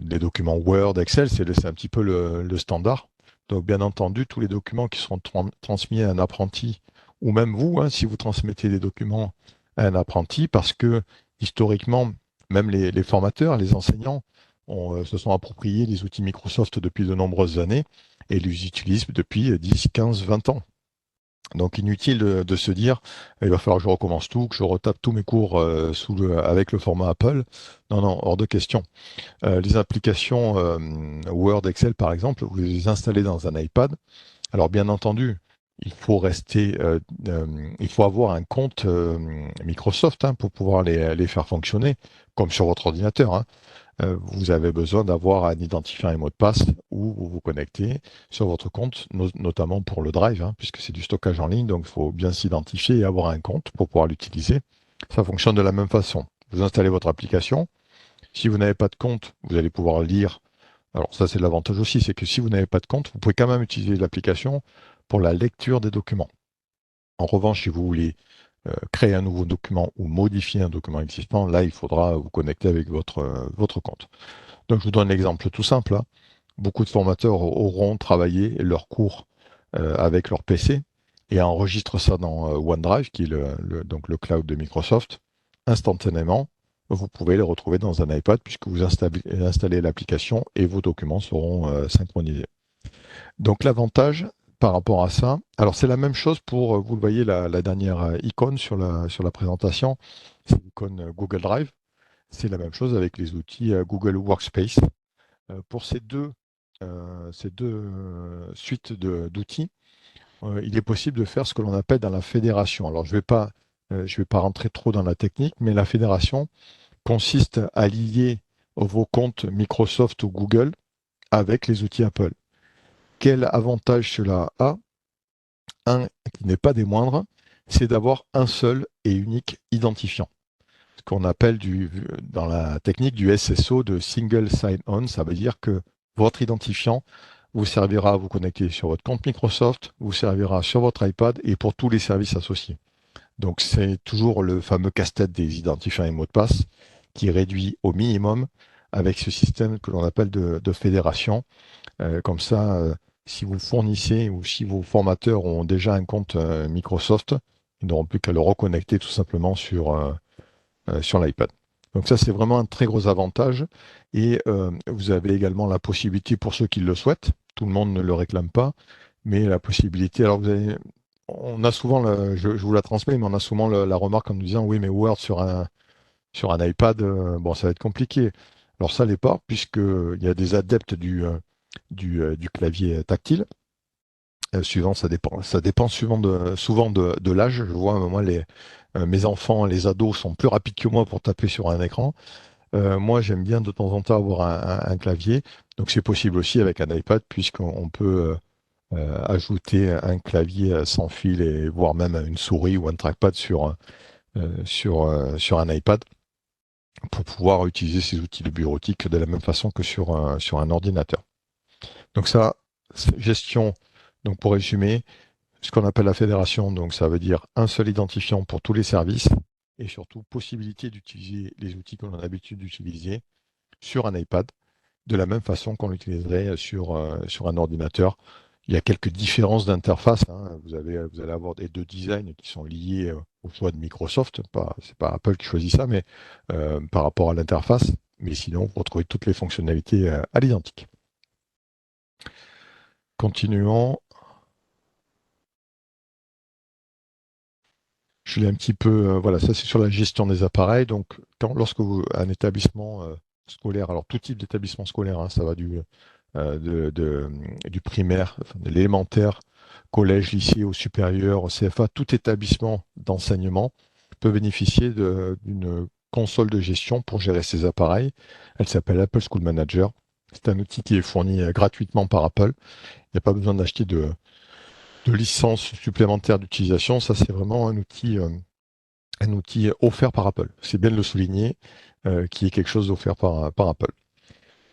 des documents Word, Excel, c'est un petit peu le standard. Donc bien entendu, tous les documents qui seront transmis à un apprenti, ou même vous, si vous transmettez des documents à un apprenti, parce que historiquement, même les formateurs, les enseignants, se sont appropriés les outils Microsoft depuis de nombreuses années et les utilisent depuis 10, 15, 20 ans. Donc inutile de se dire, il va falloir que je recommence tout, que je retape tous mes cours avec le format Apple. Non, non, hors de question. Les applications Word, Excel par exemple, vous les installez dans un iPad. Alors bien entendu, il faut il faut avoir un compte Microsoft pour pouvoir les faire fonctionner, comme sur votre ordinateur, hein. Vous avez besoin d'avoir un identifiant et mot de passe où vous vous connectez sur votre compte, notamment pour le Drive, puisque c'est du stockage en ligne, donc il faut bien s'identifier et avoir un compte pour pouvoir l'utiliser. Ça fonctionne de la même façon. Vous installez votre application. Si vous n'avez pas de compte, vous allez pouvoir lire. Alors ça, c'est l'avantage aussi, c'est que si vous n'avez pas de compte, vous pouvez quand même utiliser l'application pour la lecture des documents. En revanche, si vous voulez créer un nouveau document ou modifier un document existant, là, il faudra vous connecter avec votre compte. Donc, je vous donne l'exemple tout simple. Beaucoup de formateurs auront travaillé leur cours avec leur PC et enregistrent ça dans OneDrive, qui est donc le cloud de Microsoft. Instantanément, vous pouvez les retrouver dans un iPad puisque vous installez l'application et vos documents seront synchronisés. Donc, l'avantage par rapport à ça, alors c'est la même chose pour, vous le voyez, la dernière icône sur la présentation, c'est l'icône Google Drive. C'est la même chose avec les outils Google Workspace. Pour ces deux suites d'outils, il est possible de faire ce que l'on appelle dans la fédération. Alors je vais pas rentrer trop dans la technique, mais la fédération consiste à lier vos comptes Microsoft ou Google avec les outils Apple. Quel avantage cela a? Un qui n'est pas des moindres, c'est d'avoir un seul et unique identifiant. Ce qu'on appelle dans la technique du SSO, de Single Sign-On, ça veut dire que votre identifiant vous servira à vous connecter sur votre compte Microsoft, vous servira sur votre iPad et pour tous les services associés. Donc c'est toujours le fameux casse-tête des identifiants et mots de passe qui réduit au minimum avec ce système que l'on appelle de fédération. Comme ça, si vous fournissez ou si vos formateurs ont déjà un compte Microsoft, ils n'auront plus qu'à le reconnecter tout simplement sur l'iPad. Donc ça, c'est vraiment un très gros avantage. Et vous avez également la possibilité, pour ceux qui le souhaitent, tout le monde ne le réclame pas, mais la possibilité, alors on a souvent, je vous la transmets, mais on a souvent la remarque en nous disant, oui, mais Word sur un iPad, bon, ça va être compliqué. Alors ça l'est pas, puisqu'il y a des adeptes du clavier tactile. Suivant, ça dépend souvent de l'âge. Je vois, moi, mes enfants, les ados sont plus rapides que moi pour taper sur un écran. Moi, j'aime bien de temps en temps avoir un clavier. Donc, c'est possible aussi avec un iPad, puisqu'on peut ajouter un clavier sans fil et voire même une souris ou un trackpad sur un iPad pour pouvoir utiliser ces outils de bureautique de la même façon que sur un ordinateur. Donc ça, gestion, donc pour résumer, ce qu'on appelle la fédération, donc ça veut dire un seul identifiant pour tous les services et surtout possibilité d'utiliser les outils qu'on a l'habitude d'utiliser sur un iPad de la même façon qu'on l'utiliserait sur un ordinateur. Il y a quelques différences d'interface, hein. Vous allez avoir des deux designs qui sont liés au choix de Microsoft. C'est pas Apple qui choisit ça, mais par rapport à l'interface. Mais sinon, vous retrouvez toutes les fonctionnalités à l'identique. Continuons. Je l'ai un petit peu, voilà, ça c'est sur la gestion des appareils. Donc, lorsque un établissement scolaire, alors tout type d'établissement scolaire, hein, ça va du primaire, enfin, de l'élémentaire, collège, lycée, au supérieur, au CFA, tout établissement d'enseignement peut bénéficier d'une console de gestion pour gérer ses appareils. Elle s'appelle Apple School Manager. C'est un outil qui est fourni gratuitement par Apple. Il n'y a pas besoin d'acheter de licence supplémentaire d'utilisation. Ça, c'est vraiment un outil offert par Apple. C'est bien de le souligner, qui est quelque chose offert par Apple.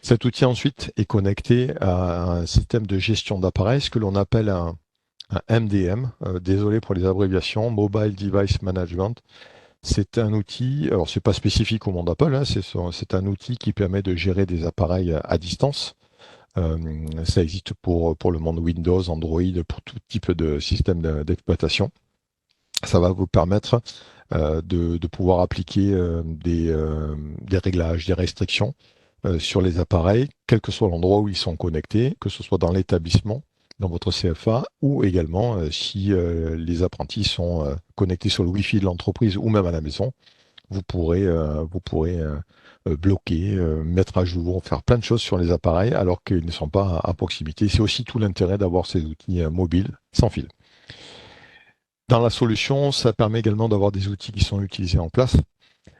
Cet outil ensuite est connecté à un système de gestion d'appareils, ce que l'on appelle un MDM. Désolé pour les abréviations, Mobile Device Management. C'est un outil, alors c'est pas spécifique au monde Apple, hein, c'est un outil qui permet de gérer des appareils à distance. Ça existe pour le monde Windows, Android, pour tout type de système d'exploitation. Ça va vous permettre de pouvoir appliquer des réglages, des restrictions sur les appareils, quel que soit l'endroit où ils sont connectés, que ce soit dans l'établissement, dans votre CFA, ou également si les apprentis sont connectés sur le Wi-Fi de l'entreprise ou même à la maison, vous pourrez bloquer, mettre à jour, faire plein de choses sur les appareils alors qu'ils ne sont pas à proximité. C'est aussi tout l'intérêt d'avoir ces outils mobiles sans fil. Dans la solution, ça permet également d'avoir des outils qui sont utilisés en classe.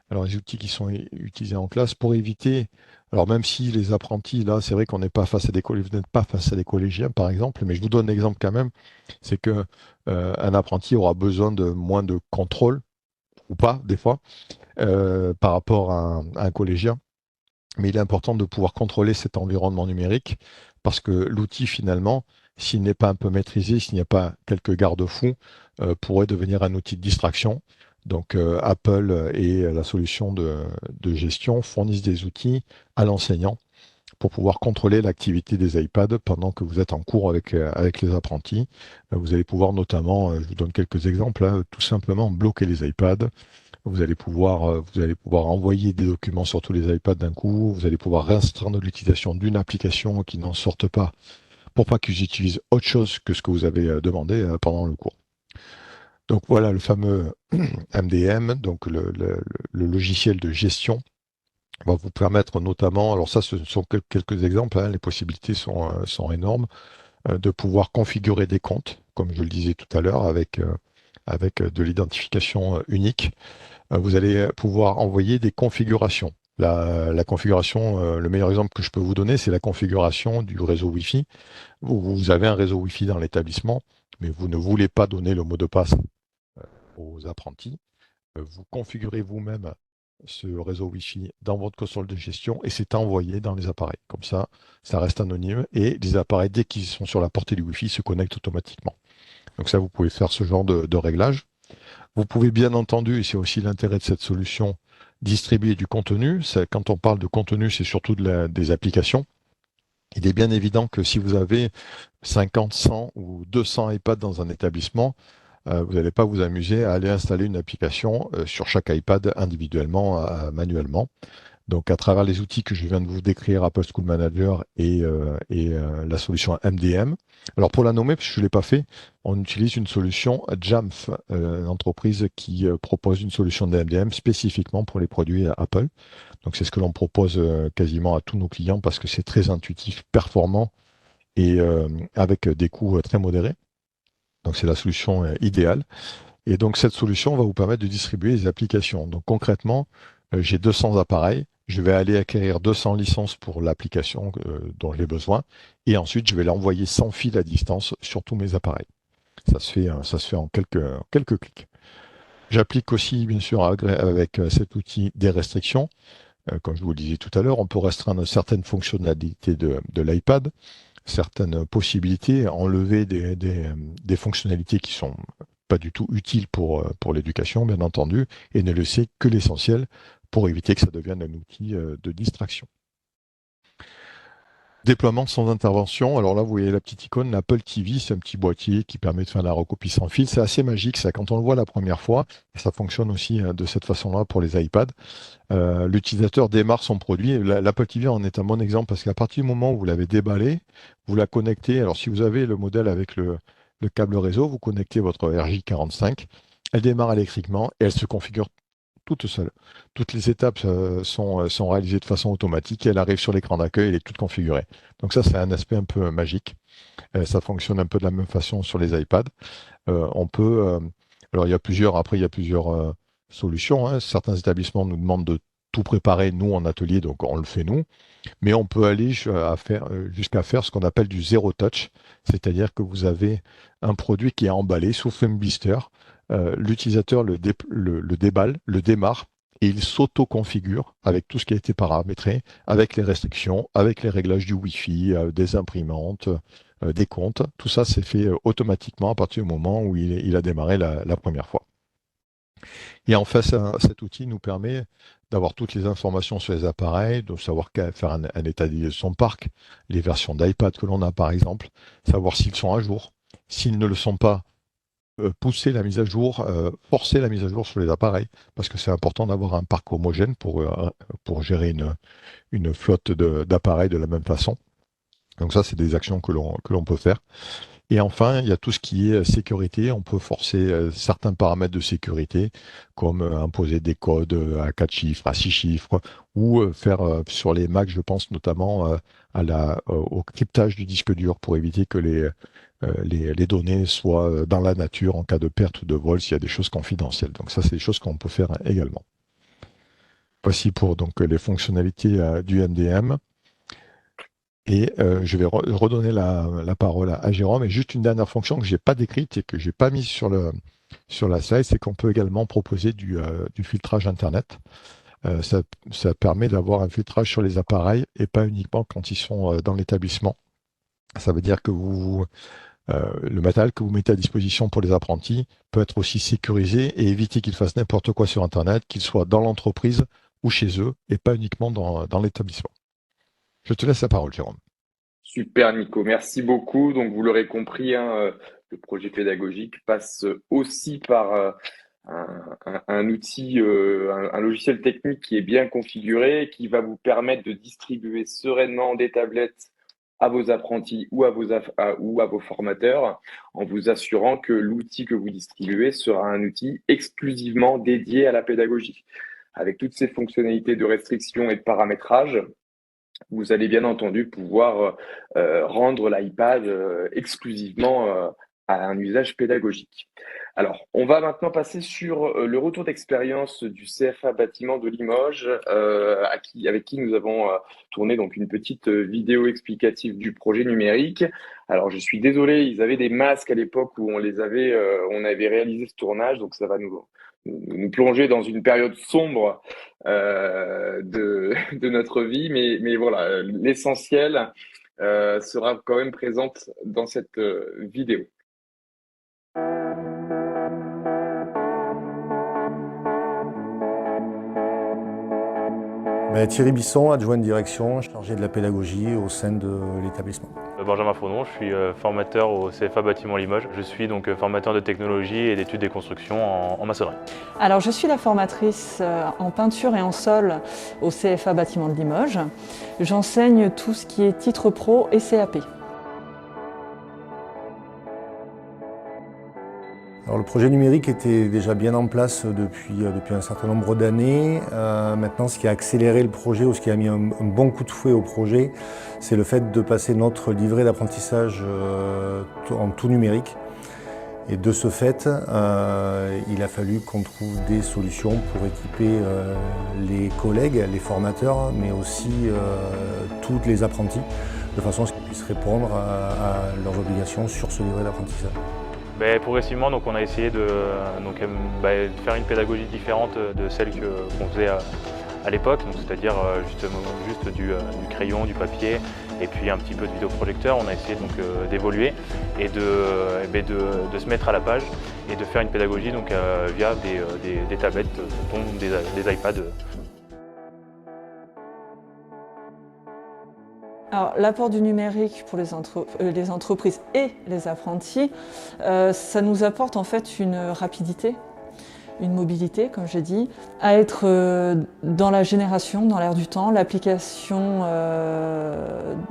Alors, les outils qui sont utilisés en classe pour éviter, alors même si les apprentis, là, c'est vrai qu'on n'est pas face à vous n'êtes pas face à des collégiens, par exemple, mais je vous donne un exemple quand même, c'est que un apprenti aura besoin de moins de contrôle, ou pas, des fois, par rapport à un collégien. Mais il est important de pouvoir contrôler cet environnement numérique parce que l'outil, finalement, s'il n'est pas un peu maîtrisé, s'il n'y a pas quelques garde-fous, pourrait devenir un outil de distraction. Donc, Apple et la solution de gestion fournissent des outils à l'enseignant pour pouvoir contrôler l'activité des iPads pendant que vous êtes en cours avec les apprentis. Vous allez pouvoir notamment, je vous donne quelques exemples, hein, tout simplement bloquer les iPads. Vous allez pouvoir envoyer des documents sur tous les iPads d'un coup. Vous allez pouvoir restreindre l'utilisation d'une application qui n'en sorte pas pour pas qu'ils utilisent autre chose que ce que vous avez demandé pendant le cours. Donc voilà le fameux MDM, donc le logiciel de gestion va vous permettre notamment, alors ça ce sont quelques exemples, hein, les possibilités sont énormes, de pouvoir configurer des comptes, comme je le disais tout à l'heure, avec de l'identification unique. Vous allez pouvoir envoyer des configurations. La configuration, le meilleur exemple que je peux vous donner, c'est la configuration du réseau Wi-Fi. Vous avez un réseau Wi-Fi dans l'établissement, mais vous ne voulez pas donner le mot de passe aux apprentis. Vous configurez vous-même ce réseau Wi-Fi dans votre console de gestion et c'est envoyé dans les appareils. Comme ça reste anonyme et les appareils, dès qu'ils sont sur la portée du Wi-Fi, se connectent automatiquement. Donc ça, vous pouvez faire ce genre de réglage. Vous pouvez bien entendu, et c'est aussi l'intérêt de cette solution, distribuer du contenu. Quand on parle de contenu, c'est surtout des applications. Il est bien évident que si vous avez 50, 100 ou 200 iPads dans un établissement, vous n'allez pas vous amuser à aller installer une application sur chaque iPad individuellement, manuellement. Donc, à travers les outils que je viens de vous décrire, Apple School Manager et la solution MDM. Alors, pour la nommer, parce que je ne l'ai pas fait, on utilise une solution Jamf, une entreprise qui propose une solution de MDM spécifiquement pour les produits Apple. Donc, c'est ce que l'on propose quasiment à tous nos clients parce que c'est très intuitif, performant et avec des coûts très modérés. Donc, c'est la solution idéale. Et donc, cette solution va vous permettre de distribuer les applications. Donc, concrètement, j'ai 200 appareils. Je vais aller acquérir 200 licences pour l'application dont j'ai besoin. Et ensuite, je vais l'envoyer sans fil à distance sur tous mes appareils. Ça se fait en quelques clics. J'applique aussi, bien sûr, avec cet outil des restrictions. Comme je vous le disais tout à l'heure, on peut restreindre certaines fonctionnalités de l'iPad, certaines possibilités, enlever des fonctionnalités qui sont pas du tout utiles pour l'éducation, bien entendu, et ne laisser que l'essentiel pour éviter que ça devienne un outil de distraction. Déploiement sans intervention. Alors là, vous voyez la petite icône, l'Apple TV, c'est un petit boîtier qui permet de faire la recopie sans fil. C'est assez magique, ça, quand on le voit la première fois. Et ça fonctionne aussi de cette façon-là pour les iPads. L'utilisateur démarre son produit. L'Apple TV en est un bon exemple parce qu'à partir du moment où vous l'avez déballé, vous la connectez. Alors, si vous avez le modèle avec le câble réseau, vous connectez votre RJ45. Elle démarre électriquement et elle se configure toute seule. Toutes les étapes sont réalisées de façon automatique et elle arrive sur l'écran d'accueil, elle est toute configurée. Donc ça, c'est un aspect un peu magique. Ça fonctionne un peu de la même façon sur les iPads. On peut, alors il y a plusieurs solutions, hein. Certains établissements nous demandent de tout préparer, nous, en atelier, donc on le fait nous. Mais on peut aller jusqu'à faire ce qu'on appelle du zéro touch, c'est-à-dire que vous avez un produit qui est emballé sous film blister, l'utilisateur le déballe, le démarre, et il s'auto-configure avec tout ce qui a été paramétré, avec les restrictions, avec les réglages du Wi-Fi, des imprimantes, des comptes. Tout ça, c'est fait automatiquement à partir du moment où il a démarré la première fois. Et en fait, cet outil nous permet d'avoir toutes les informations sur les appareils, de savoir faire un état des lieux de son parc, les versions d'iPad que l'on a par exemple, savoir s'ils sont à jour. S'ils ne le sont pas, pousser la mise à jour, forcer la mise à jour sur les appareils, parce que c'est important d'avoir un parc homogène pour gérer une flotte d'appareils de la même façon. Donc ça, c'est des actions que l'on peut faire. Et enfin, il y a tout ce qui est sécurité. On peut forcer certains paramètres de sécurité, comme imposer des codes à 4 chiffres, à 6 chiffres, ou faire sur les Mac, je pense notamment au cryptage du disque dur pour éviter que les données soient dans la nature en cas de perte ou de vol s'il y a des choses confidentielles. Donc ça, c'est des choses qu'on peut faire également. Voici pour donc les fonctionnalités du MDM. Et je vais redonner la parole à Jérôme. Et juste une dernière fonction que je n'ai pas décrite et que je n'ai pas mise sur la slide, c'est qu'on peut également proposer du filtrage Internet. Ça permet d'avoir un filtrage sur les appareils et pas uniquement quand ils sont dans l'établissement. Ça veut dire que le matériel que vous mettez à disposition pour les apprentis peut être aussi sécurisé et éviter qu'ils fassent n'importe quoi sur Internet, qu'ils soient dans l'entreprise ou chez eux et pas uniquement dans l'établissement. Je te laisse la parole, Jérôme. Super Nico, merci beaucoup. Donc vous l'aurez compris, hein, le projet pédagogique passe aussi par un outil, un logiciel technique qui est bien configuré, qui va vous permettre de distribuer sereinement des tablettes à vos apprentis ou à vos formateurs, en vous assurant que l'outil que vous distribuez sera un outil exclusivement dédié à la pédagogie. Avec toutes ces fonctionnalités de restriction et de paramétrage, vous allez bien entendu pouvoir rendre l'iPad exclusivement à un usage pédagogique. Alors, on va maintenant passer sur le retour d'expérience du CFA Bâtiment de Limoges, avec qui nous avons tourné donc une petite vidéo explicative du projet numérique. Alors, je suis désolé, ils avaient des masques à l'époque où on avait réalisé ce tournage, donc ça va nous plonger dans une période sombre de notre vie, mais voilà, l'essentiel sera quand même présente dans cette vidéo. Thierry Bisson, adjoint de direction, chargé de la pédagogie au sein de l'établissement. Benjamin Fournon, je suis formateur au CFA Bâtiment Limoges. Je suis donc formateur de technologie et d'études des constructions en maçonnerie. Alors je suis la formatrice en peinture et en sol au CFA Bâtiment de Limoges. J'enseigne tout ce qui est titre pro et CAP. Alors, le projet numérique était déjà bien en place depuis un certain nombre d'années. Maintenant, ce qui a accéléré le projet ou ce qui a mis un bon coup de fouet au projet, c'est le fait de passer notre livret d'apprentissage en tout numérique. Et de ce fait, il a fallu qu'on trouve des solutions pour équiper les collègues, les formateurs, mais aussi tous les apprentis, de façon à ce qu'ils puissent répondre à leurs obligations sur ce livret d'apprentissage. Progressivement, donc, on a essayé de faire une pédagogie différente de celle qu'on faisait à l'époque, c'est-à-dire juste du crayon, du papier et puis un petit peu de vidéoprojecteur. On a essayé d'évoluer et de se mettre à la page et de faire une pédagogie via des tablettes, dont des iPads. Alors, l'apport du numérique pour les entreprises et les apprentis, ça nous apporte en fait une rapidité, une mobilité, comme j'ai dit, à être dans la génération, dans l'air du temps, l'application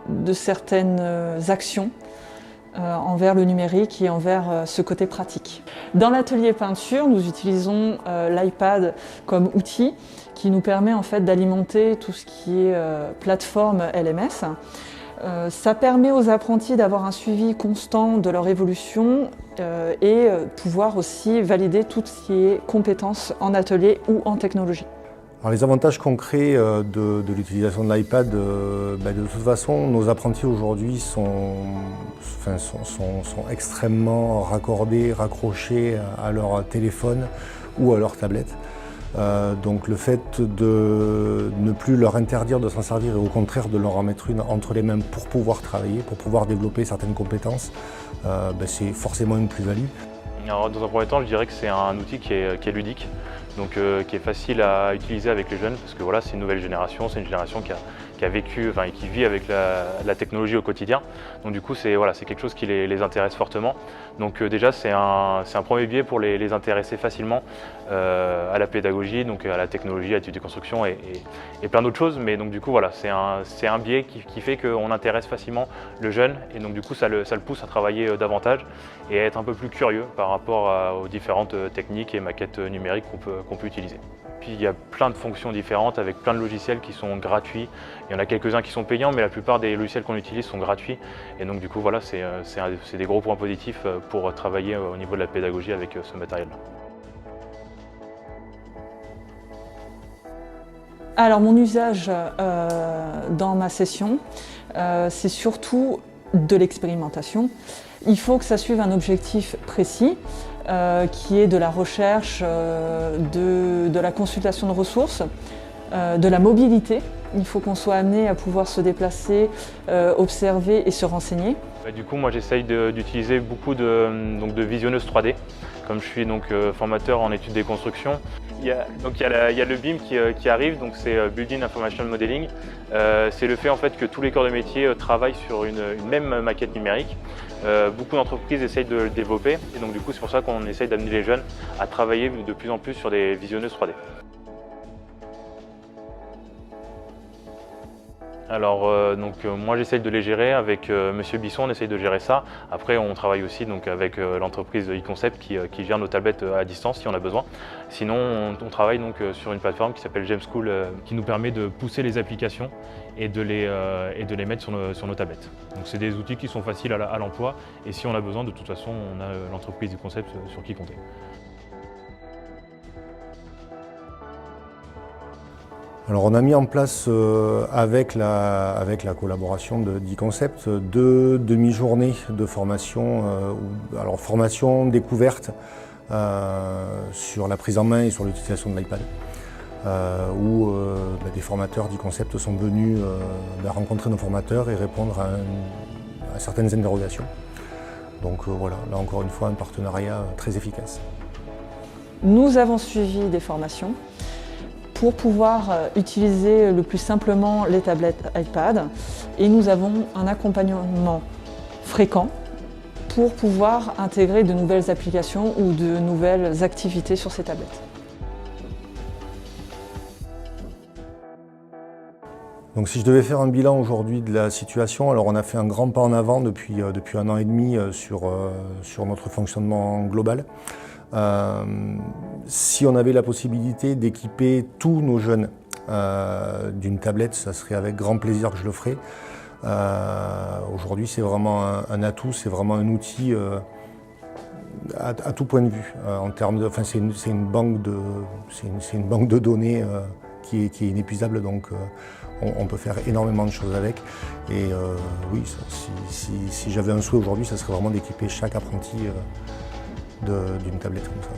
de certaines actions envers le numérique et envers ce côté pratique. Dans l'atelier peinture, nous utilisons l'iPad comme outil qui nous permet en fait d'alimenter tout ce qui est plateforme LMS. Ça permet aux apprentis d'avoir un suivi constant de leur évolution et pouvoir aussi valider tout ce qui est compétences en atelier ou en technologie. Alors, les avantages concrets de l'utilisation de l'iPad, de toute façon, nos apprentis aujourd'hui sont extrêmement raccordés, raccrochés à leur téléphone ou à leur tablette. Donc le fait de ne plus leur interdire de s'en servir et au contraire de leur en mettre une entre les mains pour pouvoir travailler, pour pouvoir développer certaines compétences, c'est forcément une plus-value. Alors, dans un premier temps, je dirais que c'est un outil qui est ludique, donc qui est facile à utiliser avec les jeunes, parce que voilà, c'est une nouvelle génération, c'est une génération qui a vécu, et qui vit avec la technologie au quotidien. Donc du coup, c'est quelque chose qui les intéresse fortement. Donc déjà, c'est un premier biais pour les intéresser facilement à la pédagogie, donc à la technologie, à l'étude de construction et plein d'autres choses. Mais donc du coup, voilà, c'est un biais qui fait qu'on intéresse facilement le jeune, et donc du coup, ça le pousse à travailler davantage et à être un peu plus curieux par rapport aux différentes techniques et maquettes numériques qu'on peut utiliser. Puis il y a plein de fonctions différentes avec plein de logiciels qui sont gratuits. Il y en a quelques-uns qui sont payants, mais la plupart des logiciels qu'on utilise sont gratuits. Et donc du coup, voilà, c'est des gros points positifs pour travailler au niveau de la pédagogie avec ce matériel-là. Alors mon usage dans ma session, c'est surtout de l'expérimentation. Il faut que ça suive un objectif précis, qui est de la recherche, de la consultation de ressources, de la mobilité. Il faut qu'on soit amené à pouvoir se déplacer, observer et se renseigner. Du coup, moi j'essaye d'utiliser beaucoup de visionneuses 3D. Comme je suis formateur en études des constructions, il y a le BIM qui arrive, donc c'est Building Information Modeling. C'est le fait en fait que tous les corps de métier travaillent sur une même maquette numérique. Beaucoup d'entreprises essayent de le développer, et donc du coup c'est pour ça qu'on essaye d'amener les jeunes à travailler de plus en plus sur des visionneuses 3D. Alors moi j'essaye de les gérer avec Monsieur Bisson, on essaye de gérer ça. Après on travaille aussi avec l'entreprise eConcept qui gère nos tablettes à distance si on a besoin. Sinon on travaille sur une plateforme qui s'appelle GemSchool qui nous permet de pousser les applications et de les mettre sur nos tablettes. Donc c'est des outils qui sont faciles à l'emploi, et si on a besoin, de toute façon on a l'entreprise eConcept sur qui compter. Alors on a mis en place avec la collaboration d'eConcept 2 demi-journées de formation, formation découverte sur la prise en main et sur l'utilisation de l'iPad, où des formateurs d'eConcept sont venus rencontrer nos formateurs et répondre à certaines interrogations. Donc voilà, là encore une fois un partenariat très efficace. Nous avons suivi des formations pour pouvoir utiliser le plus simplement les tablettes iPad. Et nous avons un accompagnement fréquent pour pouvoir intégrer de nouvelles applications ou de nouvelles activités sur ces tablettes. Donc si je devais faire un bilan aujourd'hui de la situation, alors on a fait un grand pas en avant depuis 1 an et demi sur notre fonctionnement global. Si on avait la possibilité d'équiper tous nos jeunes d'une tablette, ça serait avec grand plaisir que je le ferais. Aujourd'hui, c'est vraiment un atout, c'est vraiment un outil à tout point de vue. En termes de, enfin, c'est une banque de données qui est inépuisable, donc on peut faire énormément de choses avec. Et oui, si j'avais un souhait aujourd'hui, ça serait vraiment d'équiper chaque apprenti d'une tablette comme ça.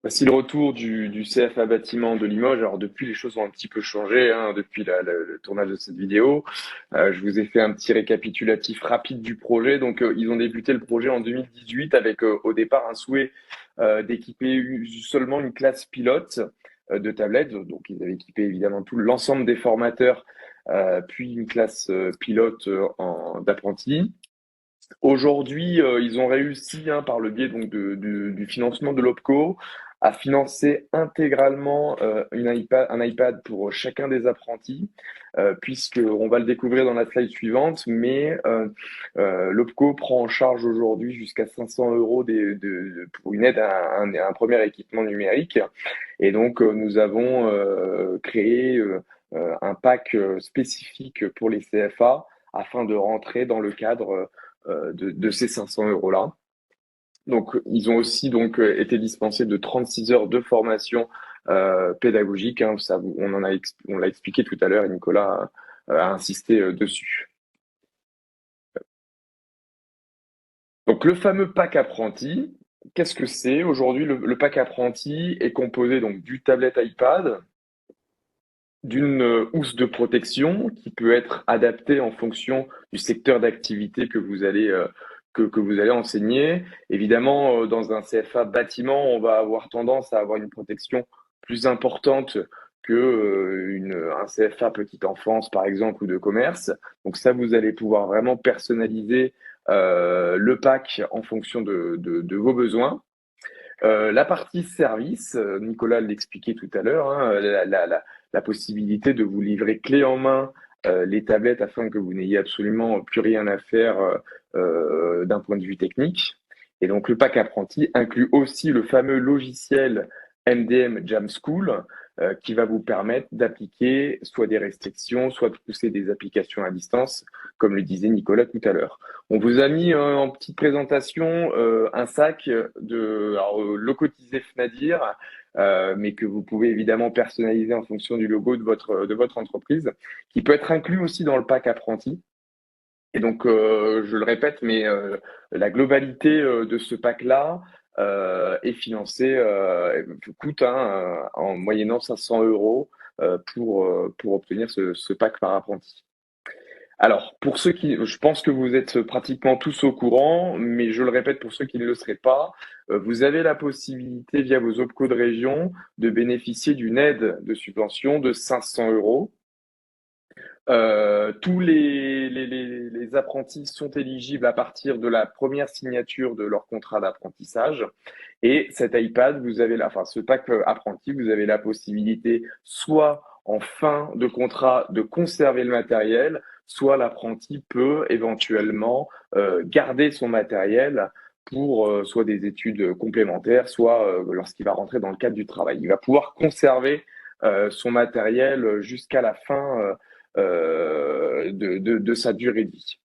Voici le retour du CFA bâtiment de Limoges. Alors depuis, les choses ont un petit peu changé depuis le tournage de cette vidéo. Je vous ai fait un petit récapitulatif rapide du projet. Donc ils ont débuté le projet en 2018 avec au départ un souhait d'équiper seulement une classe pilote de tablettes. Donc ils avaient équipé évidemment l'ensemble des formateurs, puis une classe pilote d'apprentis. Aujourd'hui, ils ont réussi, par le biais donc du financement de l'OPCO, à financer intégralement un iPad pour chacun des apprentis, puisque on va le découvrir dans la slide suivante, mais l'OPCO prend en charge aujourd'hui jusqu'à 500 € pour une aide à un premier équipement numérique. Et donc, nous avons créé un pack spécifique pour les CFA afin de rentrer dans le cadre de ces 500 €-là. Donc, ils ont aussi été dispensés de 36 heures de formation pédagogique. Ça, on l'a expliqué tout à l'heure et Nicolas a insisté dessus. Donc, le fameux pack apprenti, qu'est-ce que c'est? Aujourd'hui, le pack apprenti est composé donc du tablette iPad, d'une housse de protection qui peut être adaptée en fonction du secteur d'activité que vous allez que vous allez enseigner. Évidemment, dans un CFA bâtiment, on va avoir tendance à avoir une protection plus importante que un CFA petite enfance, par exemple, ou de commerce. Donc ça, vous allez pouvoir vraiment personnaliser le pack en fonction de vos besoins. La partie service, Nicolas l'expliquait tout à l'heure, la possibilité de vous livrer clé en main les tablettes afin que vous n'ayez absolument plus rien à faire d'un point de vue technique. Et donc le pack apprenti inclut aussi le fameux logiciel MDM Jam School qui va vous permettre d'appliquer soit des restrictions, soit de pousser des applications à distance, comme le disait Nicolas tout à l'heure. On vous a mis en petite présentation un sac logotisé Fnadir, mais que vous pouvez évidemment personnaliser en fonction du logo de votre entreprise, qui peut être inclus aussi dans le pack apprenti. Et donc, je le répète, mais la globalité de ce pack-là est financée, coûte en moyennant 500 € pour obtenir ce pack par apprenti. Alors, pour ceux je pense que vous êtes pratiquement tous au courant, mais je le répète pour ceux qui ne le seraient pas, vous avez la possibilité via vos OPCO de région de bénéficier d'une aide de subvention de 500 €. Tous les apprentis sont éligibles à partir de la première signature de leur contrat d'apprentissage. Et cet iPad, ce pack apprenti, vous avez la possibilité soit en fin de contrat de conserver le matériel, soit l'apprenti peut éventuellement garder son matériel pour soit des études complémentaires, soit lorsqu'il va rentrer dans le cadre du travail. Il va pouvoir conserver son matériel jusqu'à la fin de sa durée de vie.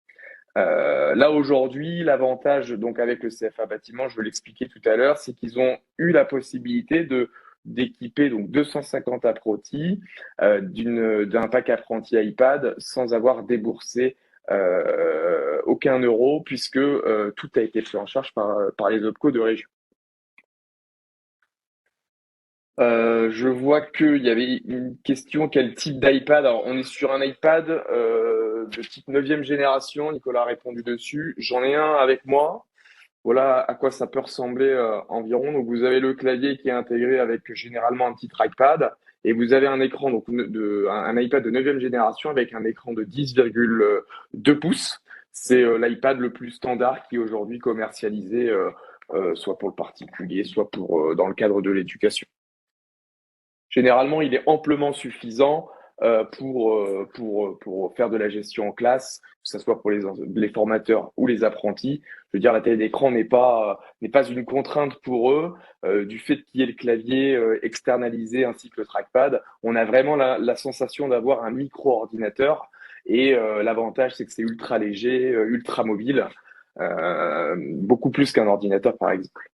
Là aujourd'hui, l'avantage donc avec le CFA bâtiment, je vais l'expliquer tout à l'heure, c'est qu'ils ont eu la possibilité d'équiper donc 250 apprentis d'un pack apprenti iPad sans avoir déboursé aucun euro puisque tout a été pris en charge par les OPCO de région. Je vois qu'il y avait une question, quel type d'iPad? Alors, on est sur un iPad de type 9e génération. Nicolas a répondu dessus. J'en ai un avec moi. Voilà à quoi ça peut ressembler environ. Donc vous avez le clavier qui est intégré avec généralement un petit trackpad et vous avez un écran un iPad de 9e génération avec un écran de 10,2 pouces. C'est l'iPad le plus standard qui est aujourd'hui commercialisé soit pour le particulier, soit pour dans le cadre de l'éducation. Généralement, il est amplement suffisant pour faire de la gestion en classe, que ce soit pour les formateurs ou les apprentis. Je veux dire, la taille d'écran n'est pas une contrainte pour eux. Du fait qu'il y ait le clavier externalisé ainsi que le trackpad, on a vraiment la sensation d'avoir un micro-ordinateur. Et l'avantage, c'est que c'est ultra léger, ultra mobile, beaucoup plus qu'un ordinateur, par exemple.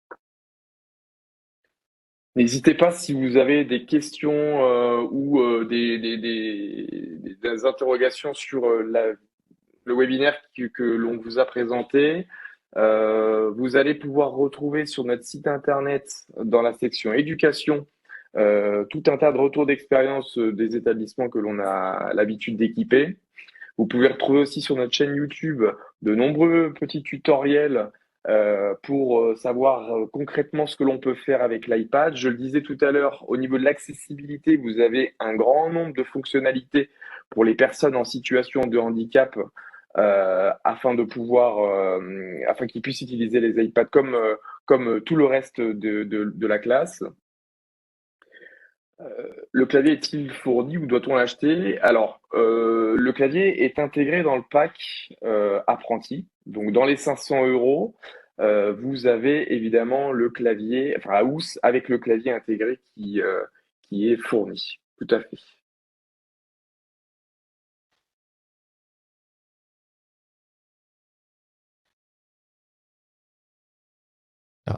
N'hésitez pas si vous avez des questions ou des interrogations sur le webinaire que l'on vous a présenté. Vous allez pouvoir retrouver sur notre site internet, dans la section éducation, tout un tas de retours d'expérience des établissements que l'on a l'habitude d'équiper. Vous pouvez retrouver aussi sur notre chaîne YouTube de nombreux petits tutoriels pour savoir concrètement ce que l'on peut faire avec l'iPad. Je le disais tout à l'heure, au niveau de l'accessibilité, vous avez un grand nombre de fonctionnalités pour les personnes en situation de handicap afin qu'ils puissent utiliser les iPads comme tout le reste de la classe. Le clavier est-il fourni ou doit-on l'acheter? Alors, le clavier est intégré dans le pack apprenti. Donc, dans les 500 €, vous avez évidemment le clavier, enfin la housse avec le clavier intégré qui est fourni. Tout à fait.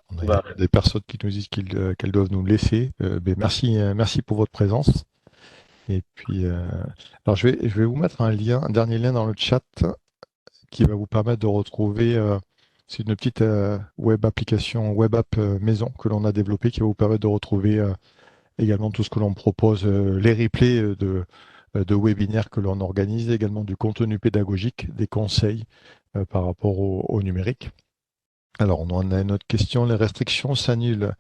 On a des personnes qui nous disent qu'elles doivent nous laisser. Merci pour votre présence. Et puis, alors je vais vous mettre un dernier lien dans le chat qui va vous permettre de retrouver. C'est une petite web application, web app maison que l'on a développée qui va vous permettre de retrouver également tout ce que l'on propose, les replays de webinaires que l'on organise, également du contenu pédagogique, des conseils par rapport au numérique. Alors, on en a une autre question. Les restrictions s'annulent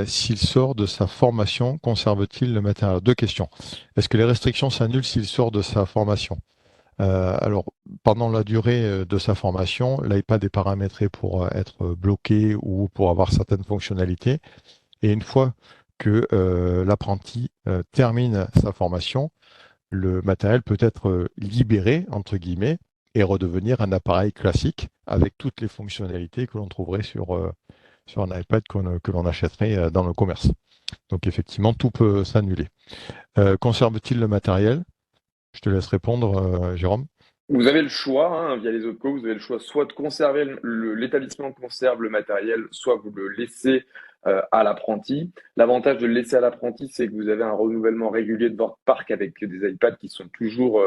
s'il sort de sa formation, conserve-t-il le matériel? Deux questions. Est-ce que les restrictions s'annulent s'il sort de sa formation? Alors, pendant la durée de sa formation, l'iPad est paramétré pour être bloqué ou pour avoir certaines fonctionnalités. Et une fois que l'apprenti termine sa formation, le matériel peut être libéré, entre guillemets, et redevenir un appareil classique avec toutes les fonctionnalités que l'on trouverait sur un iPad que l'on achèterait dans le commerce. Donc effectivement, tout peut s'annuler. Conserve-t-il le matériel? Je te laisse répondre, Jérôme. Vous avez le choix, via les OPCO, vous avez le choix soit de conserver l'établissement conserve le matériel, soit vous le laissez à l'apprenti. L'avantage de le laisser à l'apprenti, c'est que vous avez un renouvellement régulier de votre parc avec des iPads qui sont toujours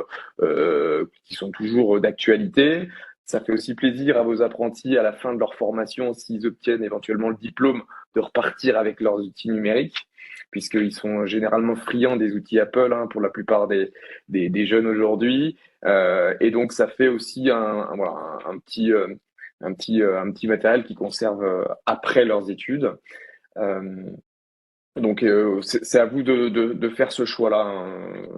d'actualité. Ça fait aussi plaisir à vos apprentis à la fin de leur formation, s'ils obtiennent éventuellement le diplôme, de repartir avec leurs outils numériques, puisqu'ils sont généralement friands des outils Apple pour la plupart des jeunes aujourd'hui. Et donc ça fait aussi un petit matériel qu'ils conservent après leurs études. Donc c'est à vous de faire ce choix-là,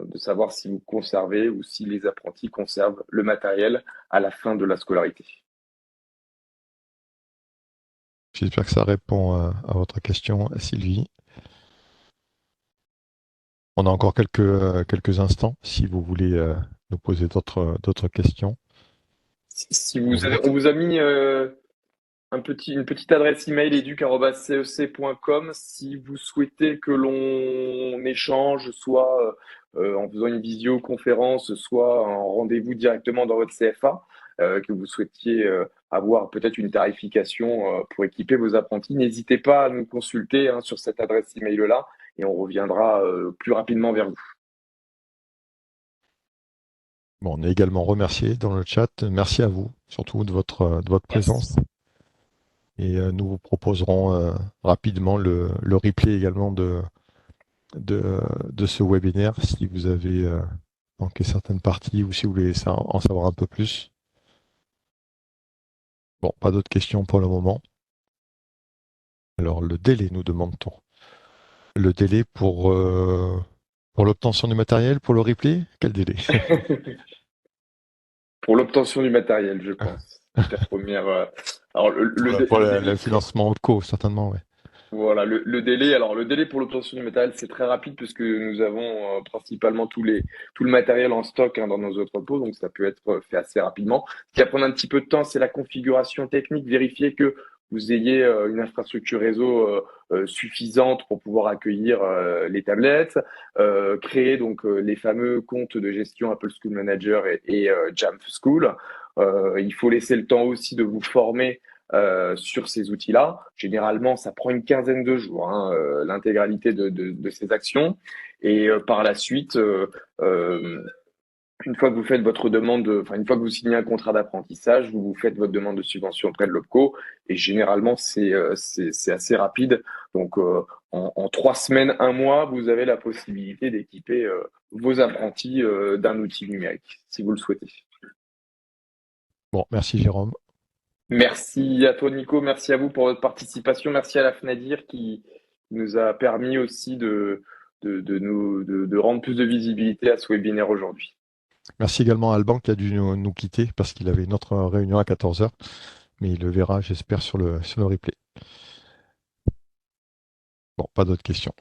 de savoir si vous conservez ou si les apprentis conservent le matériel à la fin de la scolarité. J'espère que ça répond à votre question, Sylvie. On a encore quelques instants si vous voulez nous poser d'autres questions. On vous a mis une petite adresse email educ@cec.com si vous souhaitez que l'on échange, soit en faisant une visioconférence, soit en rendez-vous directement dans votre CFA, que vous souhaitiez avoir peut-être une tarification pour équiper vos apprentis. N'hésitez pas à nous consulter sur cette adresse email-là et on reviendra plus rapidement vers vous. Bon, on est également remercié dans le chat. Merci à vous, surtout de votre présence. Et nous vous proposerons rapidement le replay également de ce webinaire si vous avez manqué certaines parties ou si vous voulez en savoir un peu plus. Bon, pas d'autres questions pour le moment. Alors, le délai, nous demande-t-on. Le délai pour l'obtention du matériel, pour le replay? Quel délai? Pour l'obtention du matériel, je pense. La première. Alors, Pour le financement OPCO, certainement, ouais. Voilà, le délai. Alors, le délai pour l'obtention du matériel, c'est très rapide puisque nous avons principalement tout le matériel en stock dans nos entrepôts, donc ça peut être fait assez rapidement. Ce qui va prendre un petit peu de temps, c'est la configuration technique, vérifier que vous ayez une infrastructure réseau suffisante pour pouvoir accueillir les tablettes, créer donc les fameux comptes de gestion Apple School Manager et Jamf School. Il faut laisser le temps aussi de vous former sur ces outils-là. Généralement, ça prend une quinzaine de jours, l'intégralité de ces actions. Et par la suite, une fois que vous faites votre demande, une fois que vous signez un contrat d'apprentissage, vous faites votre demande de subvention auprès de l'OPCO. Et généralement, c'est assez rapide. Donc, en 3 semaines, 1 mois, vous avez la possibilité d'équiper vos apprentis d'un outil numérique, si vous le souhaitez. Bon, merci Jérôme. Merci à toi, Nico. Merci à vous pour votre participation. Merci à la FNADIR qui nous a permis aussi de rendre plus de visibilité à ce webinaire aujourd'hui. Merci également à Alban qui a dû nous quitter parce qu'il avait une autre réunion à 14h. Mais il le verra, j'espère, sur le replay. Bon, pas d'autres questions.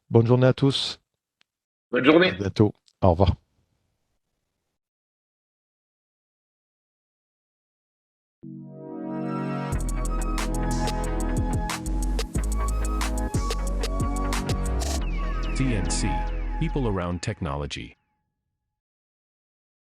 Bonne journée à tous. Bonne journée. À bientôt. Au revoir. TNC, People Around Technology.